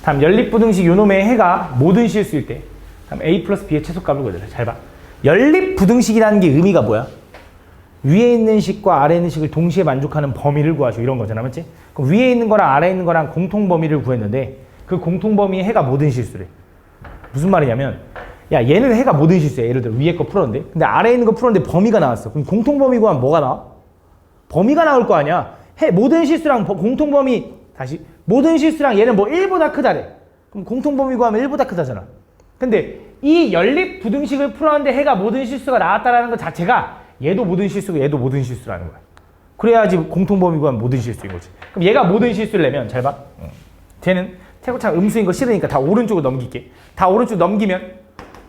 다음 연립부등식 요놈의 해가 모든 실수일 때 다음 A 플러스 B의 최소값을 구해달라. 잘 봐. 연립부등식이라는 게 의미가 뭐야? 위에 있는 식과 아래 있는 식을 동시에 만족하는 범위를 구하시오 이런 거잖아. 맞지? 그럼 위에 있는 거랑 아래 있는 거랑 공통범위를 구했는데 그 공통범위의 해가 모든 실수래. 무슨 말이냐면 야, 얘는 해가 모든 실수야. 예를 들어 위에 거 풀었는데. 근데 아래에 있는 거 풀었는데 범위가 나왔어. 그럼 공통범위 구하면 뭐가 나와? 범위가 나올 거 아니야. 모든 실수랑 공통범위, 다시. 모든 실수랑 얘는 뭐 1보다 크다래. 그럼 공통범위 구하면 1보다 크다잖아. 근데 이 연립 부등식을 풀었는데 해가 모든 실수가 나왔다라는 것 자체가 얘도 모든 실수고 얘도 모든 실수라는 거야. 그래야지 공통범위 구하면 모든 실수인 거지. 그럼 얘가 모든 실수를 내면, 잘 봐. 쟤는 태고창 음수인 거 싫으니까 다 오른쪽으로 넘길게. 다 오른쪽 넘기면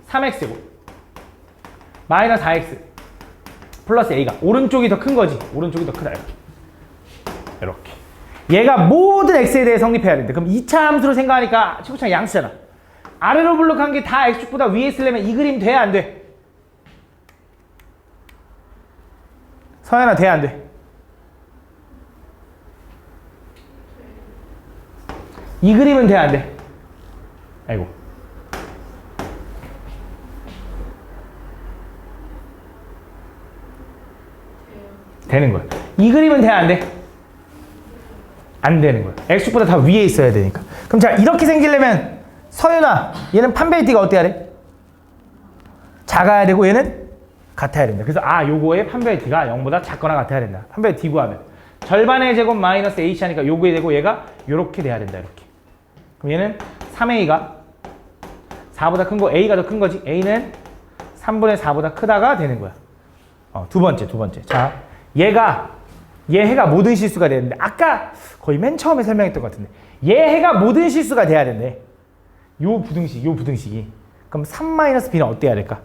3x고 마이너스 4x 플러스 a가 오른쪽이 더 큰 거지. 오른쪽이 더 크다. 이렇게. 얘가 모든 x에 대해 성립해야 되는데, 그럼 2차 함수로 생각하니까 최고창 양수잖아. 아래로 블록한 게 다 x축보다 위에 있으려면 이 그림 돼? 안 돼? 서연아, 돼? 안 돼? 이 그림은 돼? 안 돼? 아이고. 되는 거야. 이 그림은 돼? 안 돼? 안 되는 거야. x축보다 다 위에 있어야 되니까. 그럼 자, 이렇게 생기려면 서윤아, 얘는 판별티가 어때야 돼? 작아야 되고 얘는 같아야 된다. 그래서 요거의 판별티가 0보다 작거나 같아야 된다. 판별티 구하면 절반의 제곱 마이너스 h 하니까 요거에 되고 얘가 요렇게 돼야 된다. 이렇게. 그럼 얘는 3a가 4보다 큰 거, a가 더 큰 거지. a는 3분의 4보다 크다가 되는 거야. 두 번째. 자, 얘 해가 모든 실수가 되는데, 아까 거의 맨 처음에 설명했던 것 같은데, 얘 해가 모든 실수가 돼야 된대. 요 부등식이. 그럼 3-b는 어때야 될까?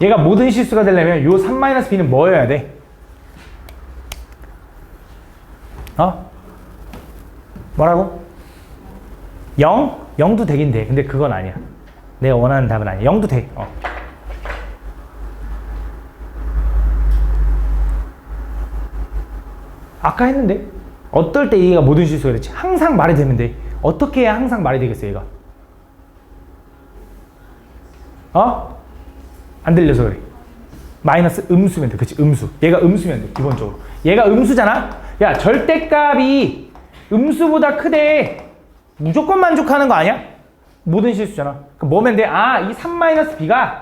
얘가 모든 실수가 되려면 요 3-b는 뭐여야 돼? 뭐라고? 0? 0도 되긴 돼. 근데 그건 아니야. 내가 원하는 답은 아니야. 0도 돼. 아까 했는데? 어떨 때 얘가 모든 실수가 그랬지? 항상 말이 되면 돼. 어떻게 해야 항상 말이 되겠어, 얘가? 안 들려서 그래. 마이너스 음수면 돼. 그치? 음수. 얘가 음수면 돼. 기본적으로. 얘가 음수잖아? 야, 절대값이 음수보다 크대. 무조건 만족하는 거 아니야? 모든 실수잖아. 그럼 뭐면 돼? 이 3-b가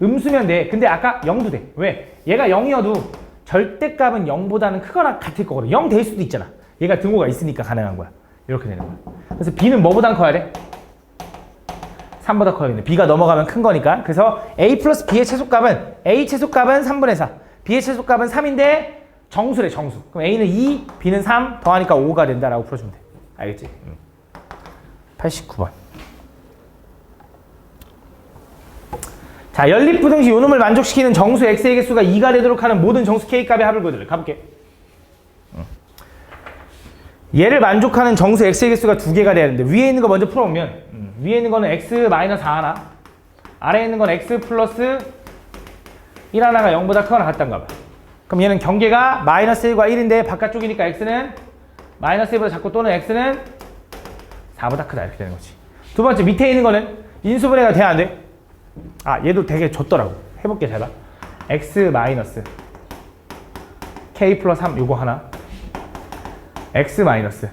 음수면 돼. 근데 아까 0도 돼. 왜? 얘가 0이어도 절대값은 0보다는 크거나 같을 거거든. 0 될 수도 있잖아. 얘가 등호가 있으니까 가능한 거야. 이렇게 되는 거야. 그래서 b는 뭐보단 커야 돼? 3보다 커야 돼. b가 넘어가면 큰 거니까. 그래서 a 플러스 b의 최소값은, a 최소값은 3분의 4, b의 최소값은 3인데 정수래, 정수. 그럼 a는 2, b는 3 더하니까 5가 된다라고 풀어주면 돼. 알겠지? 89번. 자, 연립부등식 요놈을 만족시키는 정수 x의 개수가 2가 되도록 하는 모든 정수 k값의 합을 구해달래. 가볼게. 얘를 만족하는 정수 x의 개수가 2개가 돼야 되는데, 위에 있는 거 먼저 풀어보면, 위에 있는 거는 x 마이너스 4 하나, 아래에 있는 건 x 플러스 1 하나가 0보다 크거나 같단가 봐. 그럼 얘는 경계가 마이너스 1과 1인데 바깥쪽이니까 x는 마이너스 1보다 작고 또는 x는 4보다 크다. 이렇게 되는 거지. 두 번째, 밑에 있는 거는 인수분해가 돼야 안 돼? 얘도 되게 줬더라고. 해볼게, 잘 봐. x 마이너스 k 플러스 3 요거 하나, x 마이너스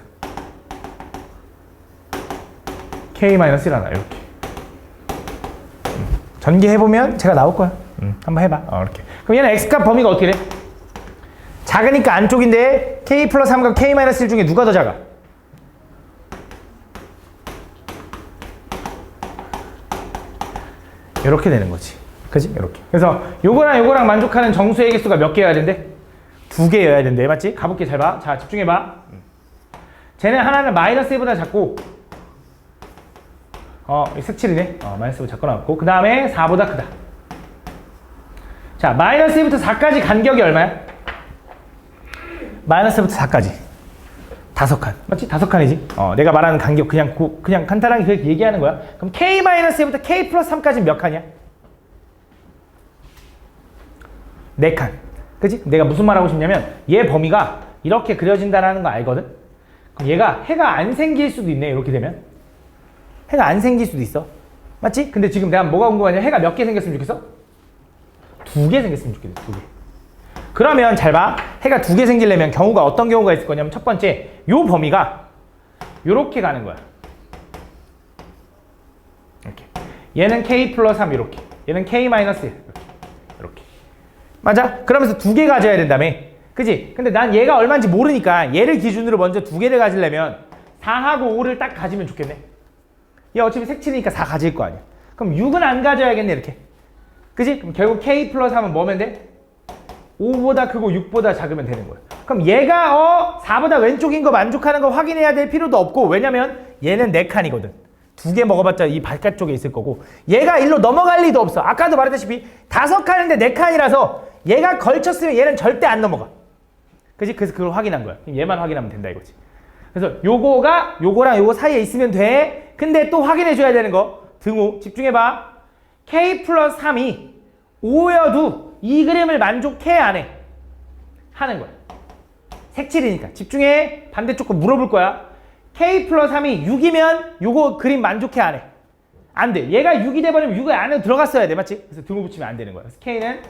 k 마이너스 1 하나. 이렇게 전개해보면 제가 나올 거야. 한번 해봐. 이렇게. 그럼 얘는 x값 범위가 어떻게 돼? 작으니까 안쪽인데 k 플러스 3과 k 마이너스 1 중에 누가 더 작아? 이렇게 되는 거지. 그지? 이렇게. 그래서 요거랑 만족하는 정수의 개수가 몇 개여야 된대? 2개여야 된대. 맞지? 가볼게. 잘 봐. 자, 집중해봐. 쟤는 하나는 마이너스 1보다 작고, 색칠이네. 마이너스 1보다 작고 나왔고, 그 다음에 4보다 크다. 자, 마이너스 1부터 4까지 간격이 얼마야? 마이너스 1부터 4까지 5칸. 맞지? 5칸이지? 내가 말하는 간격 그냥 간단하게 그렇게 얘기하는 거야. 그럼 k-1부터 k 플러스 3까지는 몇 칸이야? 4칸. 그치? 내가 무슨 말 하고 싶냐면, 얘 범위가 이렇게 그려진다는 거 알거든? 그럼 얘가 해가 안 생길 수도 있네. 이렇게 되면 해가 안 생길 수도 있어. 맞지? 근데 지금 내가 뭐가 궁금하냐? 해가 몇 개 생겼으면 좋겠어? 2개 생겼으면 좋겠네. 2개. 그러면 잘 봐. 해가 두 개 생기려면 경우가 어떤 경우가 있을 거냐면 첫 번째, 요 범위가 요렇게 가는 거야. 이렇게. 얘는 k 플러스 3 이렇게. 얘는 k 마이너스 1 이렇게. 맞아? 그러면서 두 개 가져야 된다며. 그지? 근데 난 얘가 얼마인지 모르니까 얘를 기준으로 먼저 두 개를 가지려면 4하고 5를 딱 가지면 좋겠네. 얘 어차피 색칠이니까 4 가질 거 아니야. 그럼 6은 안 가져야겠네 이렇게. 그지? 그럼 결국 k 플러스 3은 뭐면 돼? 5보다 크고 6보다 작으면 되는 거야. 그럼 얘가 4보다 왼쪽인 거 만족하는 거 확인해야 될 필요도 없고, 왜냐면 얘는 4칸이거든. 두 개 먹어봤자 이 바깥쪽에 있을 거고, 얘가 일로 넘어갈 리도 없어. 아까도 말했다시피 5칸인데 4칸이라서 얘가 걸쳤으면 얘는 절대 안 넘어가. 그지? 그래서 그걸 확인한 거야. 얘만 확인하면 된다 이거지. 그래서 요거가 요거랑 요거 사이에 있으면 돼. 근데 또 확인해 줘야 되는 거. 등호 집중해봐. k 플러스 3이 5여도 이 그림을 만족해 안 해? 하는 거야. 색칠이니까. 집중해. 반대쪽 거 물어볼 거야. k 플러스 3이 6이면 요거 그림 만족해 안 해? 안 돼. 얘가 6이 돼버리면 6의 안에 들어갔어야 돼. 맞지? 그래서 등호 붙이면 안 되는 거야. 그래서 k는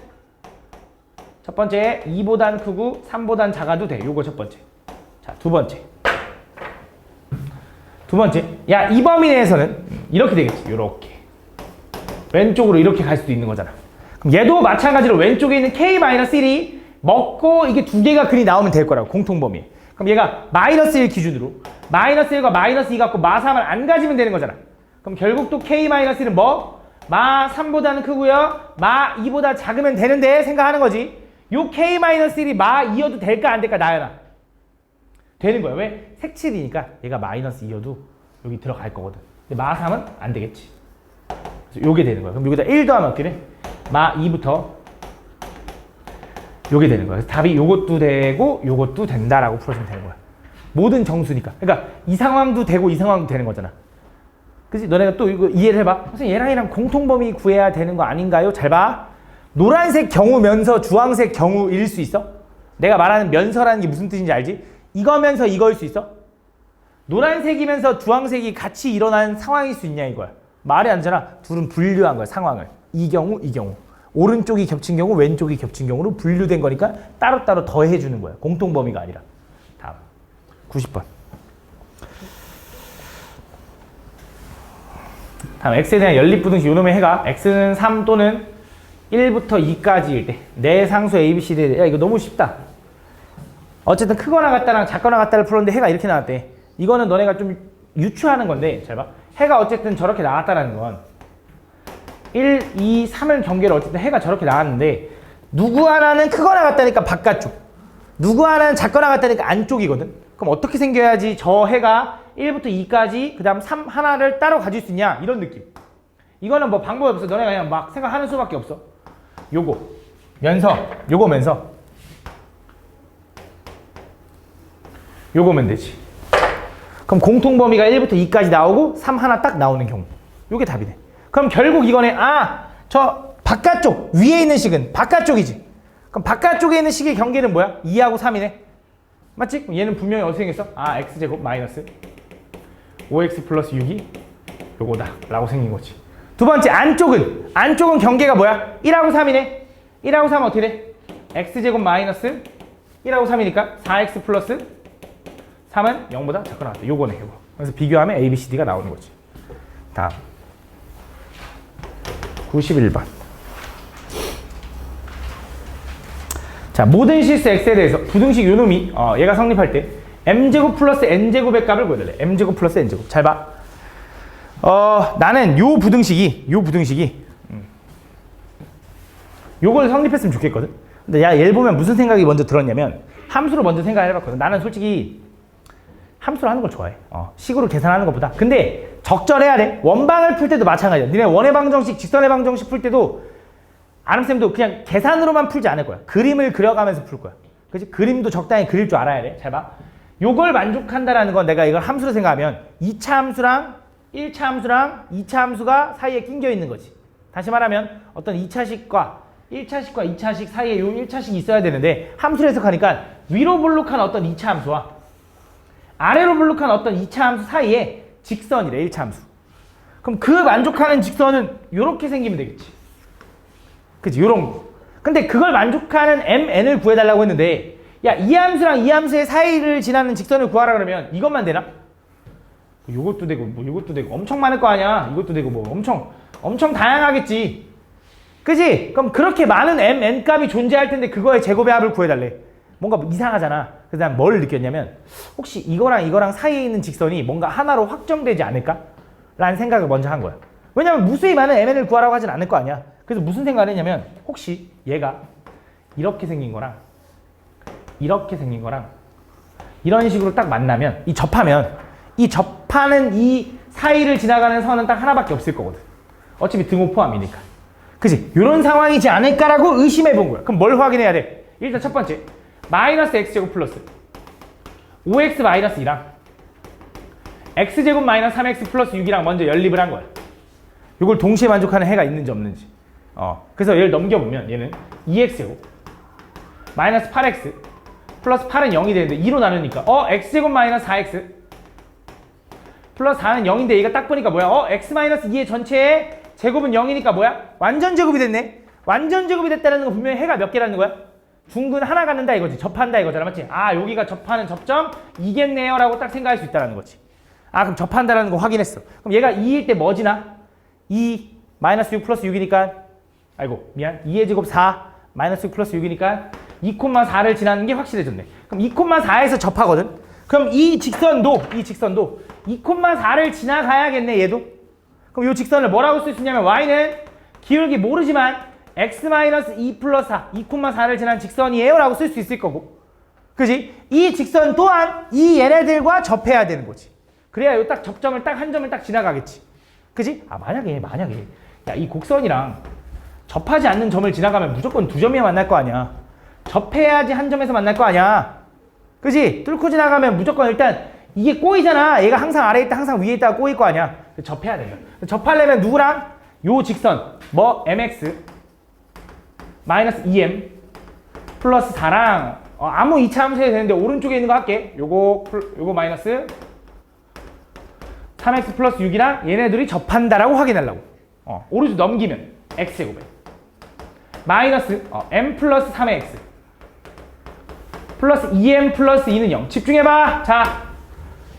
첫 번째 2보단 크고 3보단 작아도 돼. 요거 첫 번째. 자, 두 번째. 두 번째. 야, 이 범위 내에서는 이렇게 되겠지. 요렇게. 왼쪽으로 이렇게 갈 수도 있는 거잖아. 그럼 얘도 마찬가지로 왼쪽에 있는 k-1이 먹고 이게 두 개가 글이 나오면 될 거라고. 공통 범위. 그럼 얘가 마이너스 1 기준으로 마이너스 1과 마이너스 2 갖고 마 3을 안 가지면 되는 거잖아. 그럼 결국 또 k-1은 뭐? 마 3보다는 크고요. 마 2보다 작으면 되는데 생각하는 거지. 요 k-1이 마 2여도 될까 안 될까 나연아? 되는 거야. 왜? 색칠이니까 얘가 마이너스 2여도 여기 들어갈 거거든. 근데 마 3은 안 되겠지. 그래서 요게 되는 거야. 그럼 여기다 1 더하면 어떻게 돼? 마 2부터 요게 되는 거야. 그래서 답이 요것도 되고 요것도 된다라고 풀어주면 되는 거야. 모든 정수니까. 그러니까 이 상황도 되고 이 상황도 되는 거잖아. 그치? 너네가 또 이거 이해를 해봐. 선생님 얘랑 얘랑 공통범위 구해야 되는 거 아닌가요? 잘 봐. 노란색 경우면서 주황색 경우일 수 있어? 내가 말하는 면서라는 게 무슨 뜻인지 알지? 이거면서 이거일 수 있어? 노란색이면서 주황색이 같이 일어나는 상황일 수 있냐 이거야. 말이 안 되잖아. 둘은 분류한 거야. 상황을. 이 경우 이 경우. 오른쪽이 겹친 경우 왼쪽이 겹친 경우로 분류된 거니까 따로따로 더해주는 거야. 공통범위가 아니라. 다음 90번. 다음 x에 대한 연립부등식 요놈의 해가 x는 3 또는 1부터 2까지일 때 내 상수 ABCD에 대해. 야 이거 너무 쉽다. 어쨌든 크거나 같다랑 작거나 같다를 풀었는데 해가 이렇게 나왔대. 이거는 너네가 좀 유추하는 건데 잘 봐. 해가 어쨌든 저렇게 나왔다라는 건 1, 2, 3을 경계로 어쨌든 해가 저렇게 나왔는데 누구 하나는 크거나 같다니까 바깥쪽, 누구 하나는 작거나 같다니까 안쪽이거든. 그럼 어떻게 생겨야지 저 해가 1부터 2까지 그 다음 3 하나를 따로 가질 수 있냐 이런 느낌. 이거는 뭐 방법이 없어. 너네가 그냥 막 생각하는 수밖에 없어. 요거 면서 요거면서 요거면 되지. 그럼 공통범위가 1부터 2까지 나오고 3 하나 딱 나오는 경우 요게 답이네. 그럼 결국 이거는 저 바깥쪽 위에 있는 식은 바깥쪽이지. 그럼 바깥쪽에 있는 식의 경계는 뭐야? 2하고 3이네. 맞지? 그럼 얘는 분명히 어떻게 생겼어? x제곱 마이너스 5x 플러스 6이 요거다 라고 생긴 거지. 두 번째 안쪽은 경계가 뭐야? 1하고 3이네. 1하고 3은 어떻게 돼? x제곱 마이너스 1하고 3이니까 4x 플러스 3은 0보다 작거나 같다. 요거네 요거. 그래서 비교하면 a, b, c, d가 나오는 거지. 다음 91번. 자, 모든 실수 x에 대해서 부등식 요놈이 얘가 성립할 때 m제곱 플러스 n제곱의 값을 구해달래. m제곱 플러스 n제곱. 잘 봐. 나는 요 부등식이 요걸 성립했으면 좋겠거든. 근데 야, 얘를 보면 무슨 생각이 먼저 들었냐면 함수로 먼저 생각을 해봤거든. 나는 솔직히 함수로 하는 걸 좋아해. 식으로 계산하는 것보다. 근데 적절해야 돼. 원방을 풀 때도 마찬가지야. 니네 원의 방정식, 직선의 방정식 풀 때도 아름쌤도 그냥 계산으로만 풀지 않을 거야. 그림을 그려가면서 풀 거야. 그치? 그림도 적당히 그릴 줄 알아야 돼. 잘 봐. 요걸 만족한다라는 건 내가 이걸 함수로 생각하면 2차 함수랑 1차 함수랑 2차 함수가 사이에 낑겨 있는 거지. 다시 말하면 어떤 2차식과 1차식과 2차식 사이에 요 1차식이 있어야 되는데 함수로 해석하니까 위로 볼록한 어떤 2차 함수와 아래로 볼록한 어떤 2차 함수 사이에 직선이래. 1차 함수. 그럼 그 만족하는 직선은 요렇게 생기면 되겠지. 그치? 요런 거. 근데 그걸 만족하는 mn을 구해달라고 했는데 야, 이 함수랑 이 함수의 사이를 지나는 직선을 구하라 그러면 이것만 되나? 이것도 되고 뭐 이것도 되고 엄청 많을 거 아니야. 이것도 되고 뭐 엄청 다양하겠지. 그지? 그럼 그렇게 많은 mn 값이 존재할 텐데 그거의 제곱의 합을 구해달래. 뭔가 이상하잖아. 그래서 난 뭘 느꼈냐면 혹시 이거랑 사이에 있는 직선이 뭔가 하나로 확정되지 않을까? 라는 생각을 먼저 한 거야. 왜냐면 무수히 많은 mn을 구하라고 하진 않을 거 아니야. 그래서 무슨 생각을 했냐면 혹시 얘가 이렇게 생긴 거랑 이렇게 생긴 거랑 이런 식으로 딱 만나면 이 접하는 이 사이를 지나가는 선은 딱 하나밖에 없을 거거든. 어차피 등호 포함이니까. 그치? 이런 상황이지 않을까라고 의심해 본 거야. 그럼 뭘 확인해야 돼? 일단 첫 번째 마이너스 x제곱 플러스 5x 마이너스 2랑 x제곱 마이너스 3x 플러스 6이랑 먼저 연립을 한 거야. 이걸 동시에 만족하는 해가 있는지 없는지. 그래서 얘를 넘겨보면 얘는 2x제곱 마이너스 8x 플러스 8은 0이 되는데 2로 나누니까 x제곱 마이너스 4x 플러스 4는 0인데 얘가 딱 보니까 뭐야? x 마이너스 2의 전체의 제곱은 0이니까 뭐야? 완전 제곱이 됐네. 완전 제곱이 됐다는 건 분명히 해가 몇 개라는 거야? 중근 하나 갖는다 이거지. 접한다 이거잖아. 맞지? 아, 여기가 접하는 접점 2겠네요 라고 딱 생각할 수 있다는 거지. 아, 그럼 접한다라는 거 확인했어. 그럼 얘가 2일 때 뭐지나? 2 마이너스 6 플러스 6이니까 아이고 미안 2의 제곱 4 마이너스 6 플러스 6이니까 2,4를 지나는 게 확실해졌네. 그럼 2,4에서 접하거든. 그럼 이 직선도 2,4를 지나가야겠네 얘도. 그럼 이 직선을 뭐라고 쓸 수 있냐면 y는 기울기 모르지만 x-2 플러스 4 2,4를 지난 직선이에요 라고 쓸 수 있을 거고. 그지? 이 직선 또한 이 얘네들과 접해야 되는 거지. 그래야 요 딱 접점을 딱 한 점을 딱 지나가겠지. 그지? 아, 만약에 야, 이 곡선이랑 접하지 않는 점을 지나가면 무조건 두 점이 만날 거 아니야. 접해야지 한 점에서 만날 거 아니야. 그지? 뚫고 지나가면 무조건 일단 이게 꼬이잖아. 얘가 항상 아래에 있다 항상 위에 있다가 꼬일 거 아니야. 접해야 된다. 접하려면 누구랑? 요 직선 뭐 mx 마이너스 2m 플러스 4랑 아무 2차 함수 해도 되는데 오른쪽에 있는 거 할게. 요거 마이너스 3x 플러스 6이랑 얘네들이 접한다라고 확인하려고. 오른쪽 넘기면 x제곱에 마이너스 m 플러스 3의 x 플러스 2m 플러스 2는 0. 집중해봐. 자,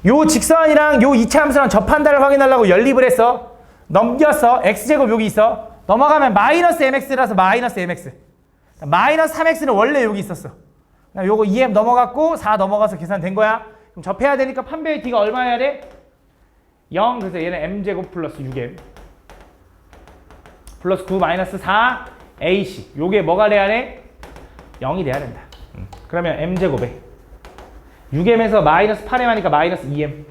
요 직선이랑 요 2차 함수랑 접한다를 확인하려고 연립을 했어. 넘겼어. x제곱 여기 있어. 넘어가면 마이너스 mx라서 마이너스 mx. 마이너스 3x는 원래 여기 있었어. 요거 2m 넘어갔고 4 넘어가서 계산된 거야. 그럼 접해야 되니까 판별의 d가 얼마여야 돼? 0. 그래서 얘는 m제곱 플러스 6m 플러스 9 마이너스 4 ac. 요게 뭐가 돼야 돼? 0이 돼야 된다. 그러면 m제곱에 6m에서 마이너스 8m 하니까 마이너스 2m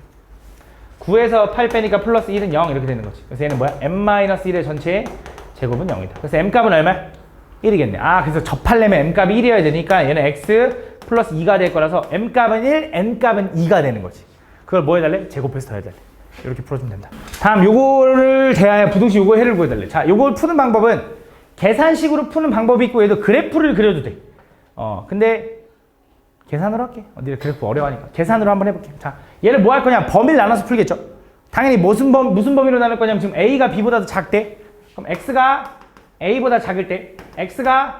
9에서 8 빼니까 플러스 1은 0 이렇게 되는 거지. 그래서 얘는 뭐야? m-1의 전체의 제곱은 0이다. 그래서 m값은 얼마야? 1이겠네. 아, 그래서 접하려면 m값이 1이어야 되니까 얘는 x 플러스 2가 될 거라서 m값은 1, n값은 2가 되는 거지. 그걸 뭐 해달래? 제곱해서 더해달래. 이렇게 풀어주면 된다. 다음 요거를 대하여 부등식 요거 해를 구해달래. 자, 요걸 푸는 방법은 계산식으로 푸는 방법이 있고 얘도 그래프를 그려도 돼. 근데 계산으로 할게. 니네 그래프 어려워하니까 계산으로 한번 해볼게. 자, 얘를 뭐 할 거냐? 범위를 나눠서 풀겠죠. 당연히 무슨 범위로 나눌 거냐면 지금 a가 b보다 더 작대. 그럼 x가 a보다 작을 때, x가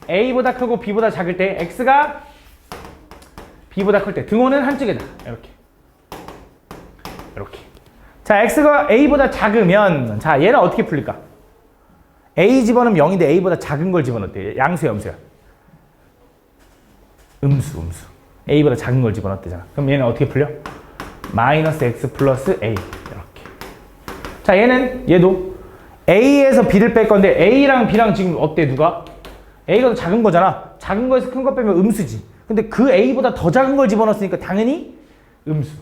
a보다 크고 b보다 작을 때, x가 b보다 클 때 등호는 한쪽에다 이렇게. 자, x가 a보다 작으면 자, 얘는 어떻게 풀릴까? a 집어넣으면 0인데 a보다 작은 걸 집어넣대. 양수야, 음수야? 음수. a보다 작은 걸 집어넣대잖아. 그럼 얘는 어떻게 풀려? 마이너스 x 플러스 a 이렇게. 자, 얘도 a에서 b를 뺄 건데 a랑 b랑 지금 어때? 누가? a가 더 작은 거잖아. 작은 거에서 큰 거 빼면 음수지. 근데 그 a보다 더 작은 걸 집어넣었으니까 당연히 음수.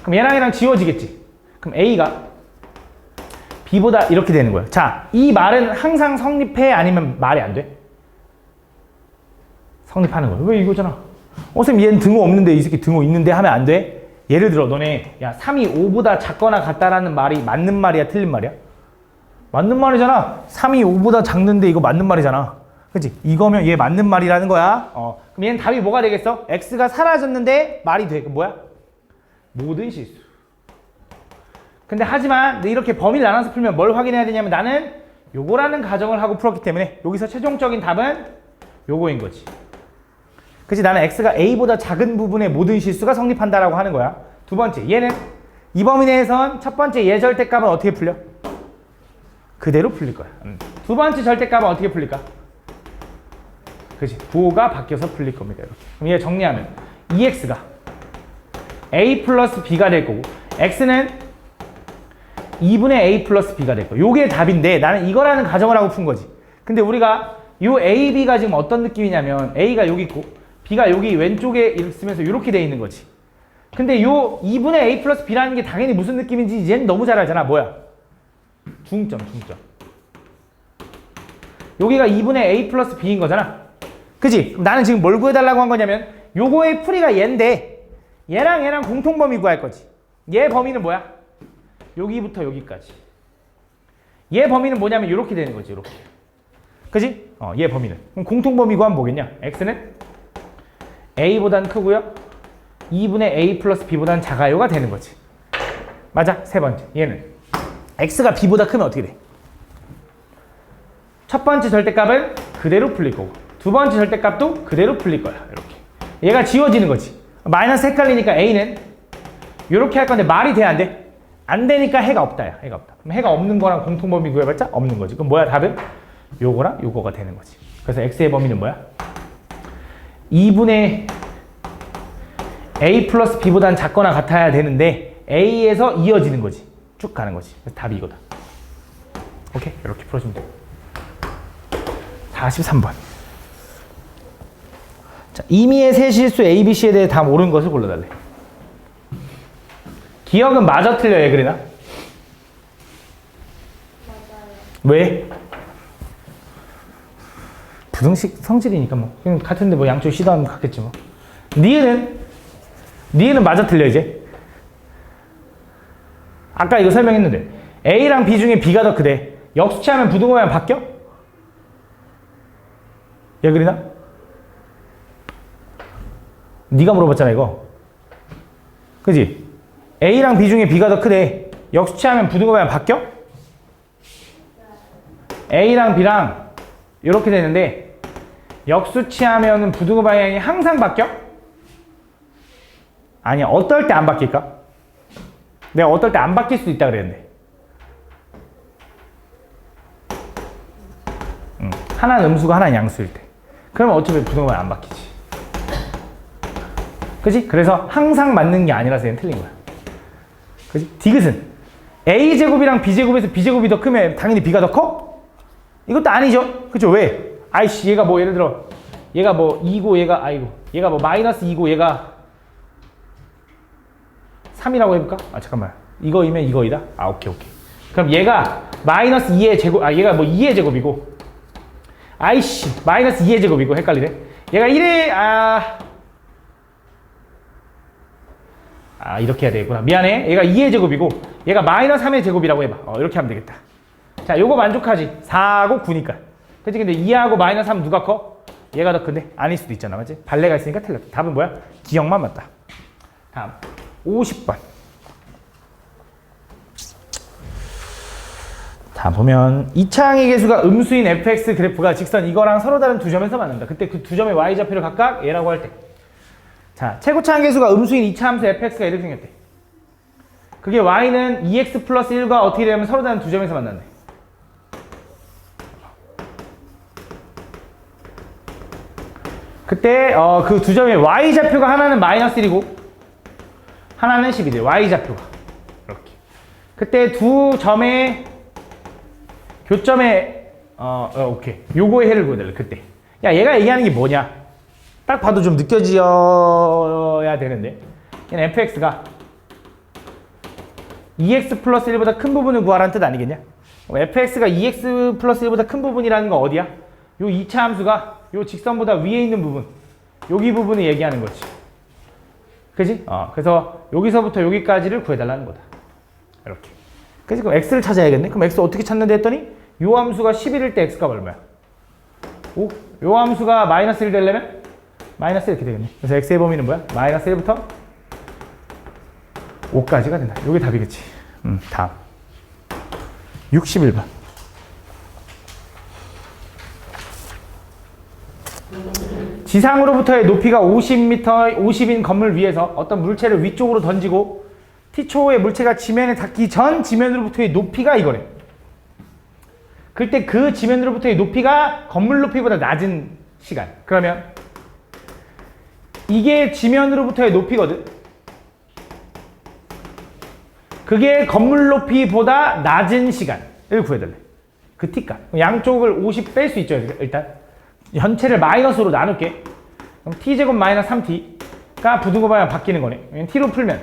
그럼 얘랑 지워지겠지. 그럼 a가 b보다 이렇게 되는 거야. 자, 이 말은 항상 성립해? 아니면 말이 안 돼? 성립하는 거야. 왜 이거잖아. 선생님 얘는 등호 없는데 이 새끼 등호 있는데 하면 안 돼? 예를 들어 너네 야 3이 5보다 작거나 같다라는 말이 맞는 말이야 틀린 말이야? 맞는 말이잖아. 3이 5보다 작는데 이거 맞는 말이잖아. 그치? 이거면 얘 맞는 말이라는 거야. 그럼 얘는 답이 뭐가 되겠어? x가 사라졌는데 말이 돼. 그 뭐야? 모든 실수. 근데 하지만 이렇게 범위를 나눠서 풀면 뭘 확인해야 되냐면 나는 요거라는 가정을 하고 풀었기 때문에 여기서 최종적인 답은 요거인 거지. 그치? 나는 x가 a보다 작은 부분의 모든 실수가 성립한다라고 하는 거야. 두 번째, 얘는 이 범위 내에선 첫 번째 얘 절대값은 어떻게 풀려? 그대로 풀릴 거야. 두 번째 절대값은 어떻게 풀릴까? 그치? 부호가 바뀌어서 풀릴 겁니다. 이렇게. 그럼 얘 정리하면 2x가 a 플러스 b가 될 거고 x는 2분의 a 플러스 b가 될 거야. 요게 답인데 나는 이거라는 가정을 하고 푼 거지. 근데 우리가 요 a, b가 지금 어떤 느낌이냐면 a가 여기 있고 b가 여기 왼쪽에 있으면서 이렇게 돼 있는 거지. 근데 요 2분의 a 플러스 b라는 게 당연히 무슨 느낌인지 얘는 너무 잘 알잖아. 뭐야? 중점. 여기가 2분의 a 플러스 b인 거잖아. 그지? 그럼 나는 지금 뭘 구해달라고 한 거냐면 요거의 풀이가 얘인데 얘랑 공통범위 구할 거지. 얘 범위는 뭐야? 여기부터 여기까지. 얘 범위는 뭐냐면 이렇게 되는 거지. 이렇게. 그지? 얘 범위는. 그럼 공통범위 구하면 뭐겠냐? x는 a보단 크고요. 2분의 a 플러스 b보단 작아요가 되는 거지. 맞아? 세 번째. 얘는 x가 b보다 크면 어떻게 돼? 첫 번째 절대값은 그대로 풀릴 거고 두 번째 절대값도 그대로 풀릴 거야. 이렇게. 얘가 지워지는 거지. 마이너스 헷갈리니까 a는 이렇게 할 건데 말이 돼? 안 돼? 안 되니까 해가 없다야. 해가 없다. 그럼 해가 없는 거랑 공통범위 구해봤자 없는 거지. 그럼 뭐야 답은? 요거랑 요거가 되는 거지. 그래서 x의 범위는 뭐야? 2분의 a 플러스 b보단 작거나 같아야 되는데 a에서 이어지는 거지. 쭉 가는 거지. 그래서 답이 이거다. 오케이? 이렇게 풀어주면 돼. 43번. 자, 임의의 세 실수 A, B, C에 대해 다 모르는 것을 골라달래. 기억은 마저 틀려, 얘 그러나? 맞아요. 왜? 부등식 성질이니까 뭐. 그냥 같은데 뭐 양쪽 시도하면 같겠지 뭐. 니은은 맞아 틀려, 이제. 아까 이거 설명했는데. A랑 B 중에 B가 더 크대. 역수치하면 부등호면 바뀌어? 얘 그러나? 네가 물어봤잖아 이거. 그지? A랑 B 중에 B가 더 크대. 역수치하면 부등호면 바뀌어? A랑 B랑 이렇게 되는데 역수치하면 부등호 방향이 항상 바뀌어? 아니야. 어떨 때 안 바뀔까? 내가 어떨 때 안 바뀔 수도 있다 그랬는데. 하나는 음수고 하나는 양수일 때. 그러면 어차피 부등호는 안 바뀌지. 그지? 그래서 항상 맞는 게 아니라서 얘는 틀린 거야. 그지? 디귿은 A제곱이랑 B제곱에서 B제곱이 더 크면 당연히 B가 더 커? 이것도 아니죠? 그죠? 왜? 아이씨, 얘가 뭐 예를 들어 얘가 뭐 2고 얘가 뭐 마이너스 2고 얘가 3이라고 해볼까? 아 잠깐만, 이거이면 이거이다? 아 오케이. 그럼 얘가 마이너스 2의 제곱, 얘가 뭐 2의 제곱이고 아이씨 마이너스 2의 제곱이고 헷갈리네. 얘가 1의 이렇게 해야 되겠구나. 미안해. 얘가 2의 제곱이고 얘가 마이너스 3의 제곱이라고 해봐. 이렇게 하면 되겠다. 자, 요거 만족하지. 4하고 9니까. 그치? 근데 2하고 마이너스 3 누가 커? 얘가 더 큰데? 아닐 수도 있잖아. 맞지? 발레가 있으니까 틀렸다. 답은 뭐야? 기억만 맞다. 다음 50번. 자, 보면 이차항의 개수가 음수인 fx 그래프가 직선 이거랑 서로 다른 두 점에서 만난다. 그때 그 두 점의 y좌표를 각각 얘라고 할 때. 자, 최고차항 개수가 음수인 2차 함수 fx가 이렇게 생겼대. 그게 y는 2x 플러스 1과 어떻게 되면 서로 다른 두 점에서 만난대. 그때 그 두 점의 y좌표가 하나는 마이너스 1이고 하나는 10이 돼. y좌표가 이렇게. 그때 두 점의 교점의 오케이. 요거의 해를 구해달래. 그때. 야, 얘가 얘기하는 게 뭐냐? 딱 봐도 좀 느껴져야 되는데 얘는 fx가 2x 플러스 1보다 큰 부분을 구하라는 뜻 아니겠냐? fx가 2x 플러스 1보다 큰 부분이라는 건 어디야? 요 2차 함수가 요 직선보다 위에 있는 부분, 여기 부분을 얘기하는 거지. 그지? 그래서 여기서부터 여기까지를 구해달라는 거다. 이렇게. 그지? 그럼 x를 찾아야겠네? 그럼 x 어떻게 찾는데 했더니 요 함수가 11일 때 x가 얼마야? 5? 요 함수가 마이너스 1 되려면 마이너스 이렇게 되겠네. 그래서 x의 범위는 뭐야? 마이너스 1부터 5까지가 된다. 요게 답이겠지. 다음 61번. 지상으로부터의 높이가 50m, 50인 건물 위에서 어떤 물체를 위쪽으로 던지고 t초의 물체가 지면에 닿기 전 지면으로부터의 높이가 이거래. 그때 그 지면으로부터의 높이가 건물 높이보다 낮은 시간. 그러면 이게 지면으로부터의 높이거든. 그게 건물 높이보다 낮은 시간을 구해달래. 그 t값. 양쪽을 50 뺄 수 있죠. 일단 전체를 마이너스로 나눌게. 그럼 t제곱 마이너스 3t가 부등호 방향 바뀌는 거네. t로 풀면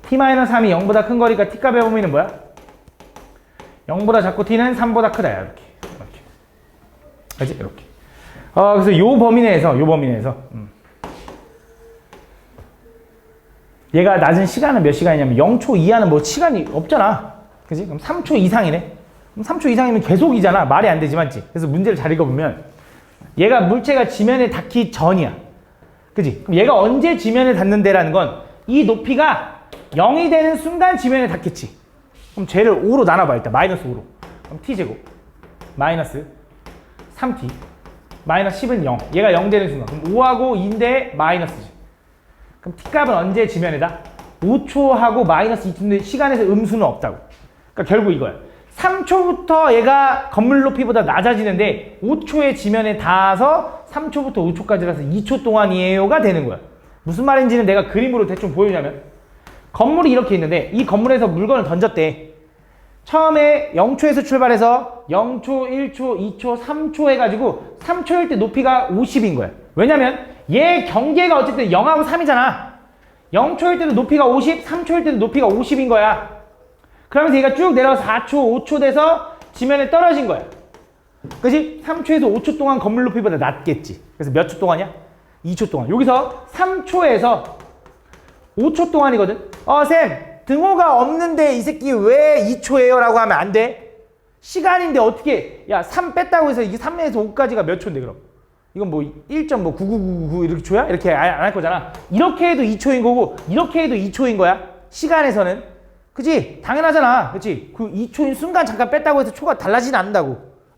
t-3이 0보다 큰 거니까 t값의 범위는 뭐야? 0보다 작고 t는 3보다 크다. 이렇게. 그치? 이렇게. 그래서 요 범위 내에서 얘가 낮은 시간은 몇 시간이냐면 0초 이하는 뭐 시간이 없잖아. 그지? 그럼 3초 이상이네. 그럼 3초 이상이면 계속이잖아. 말이 안 되지, 맞지? 그래서 문제를 잘 읽어보면 얘가 물체가 지면에 닿기 전이야. 그지? 그럼 얘가 언제 지면에 닿는데라는 건 이 높이가 0이 되는 순간 지면에 닿겠지. 그럼 쟤를 5로 나눠봐. 일단 마이너스 5로. 그럼 t제곱 마이너스 3t 마이너스 10은 0. 얘가 0 되는 순간. 그럼 5하고 2인데 마이너스지. 그럼 t값은 언제 지면에다? 5초하고 마이너스 2초인데 시간에서 음수는 없다고. 그러니까 결국 이거야. 3초부터 얘가 건물 높이보다 낮아지는데 5초의 지면에 닿아서 3초부터 5초까지라서 2초 동안이에요가 되는 거야. 무슨 말인지는 내가 그림으로 대충 보여주냐면 건물이 이렇게 있는데 이 건물에서 물건을 던졌대. 처음에 0초에서 출발해서 0초, 1초, 2초, 3초 해가지고 3초일 때 높이가 50인 거야. 왜냐면 얘 경계가 어쨌든 0하고 3이잖아. 0초일 때도 높이가 50, 3초일 때도 높이가 50인 거야. 그러면서 얘가 쭉 내려와서 4초, 5초 돼서 지면에 떨어진 거야. 그치? 3초에서 5초 동안 건물 높이보다 낮겠지. 그래서 몇 초 동안이야? 2초 동안. 여기서 3초에서 5초 동안이거든. 쌤, 등호가 없는데 이 새끼 왜 2초예요? 라고 하면 안 돼. 시간인데 어떻게, 야, 3 뺐다고 해서 이게 3에서 5까지가 몇 초인데, 그럼? 이건 뭐 1.9999 이렇게 초야? 이렇게 안 할 거잖아. 이렇게 해도 2초인 거고, 이렇게 해도 2초인 거야. 시간에서는. 그치? 당연하잖아. 그치? 그 2초인 순간 잠깐 뺐다고 해서 초가 달라지진 않는다고.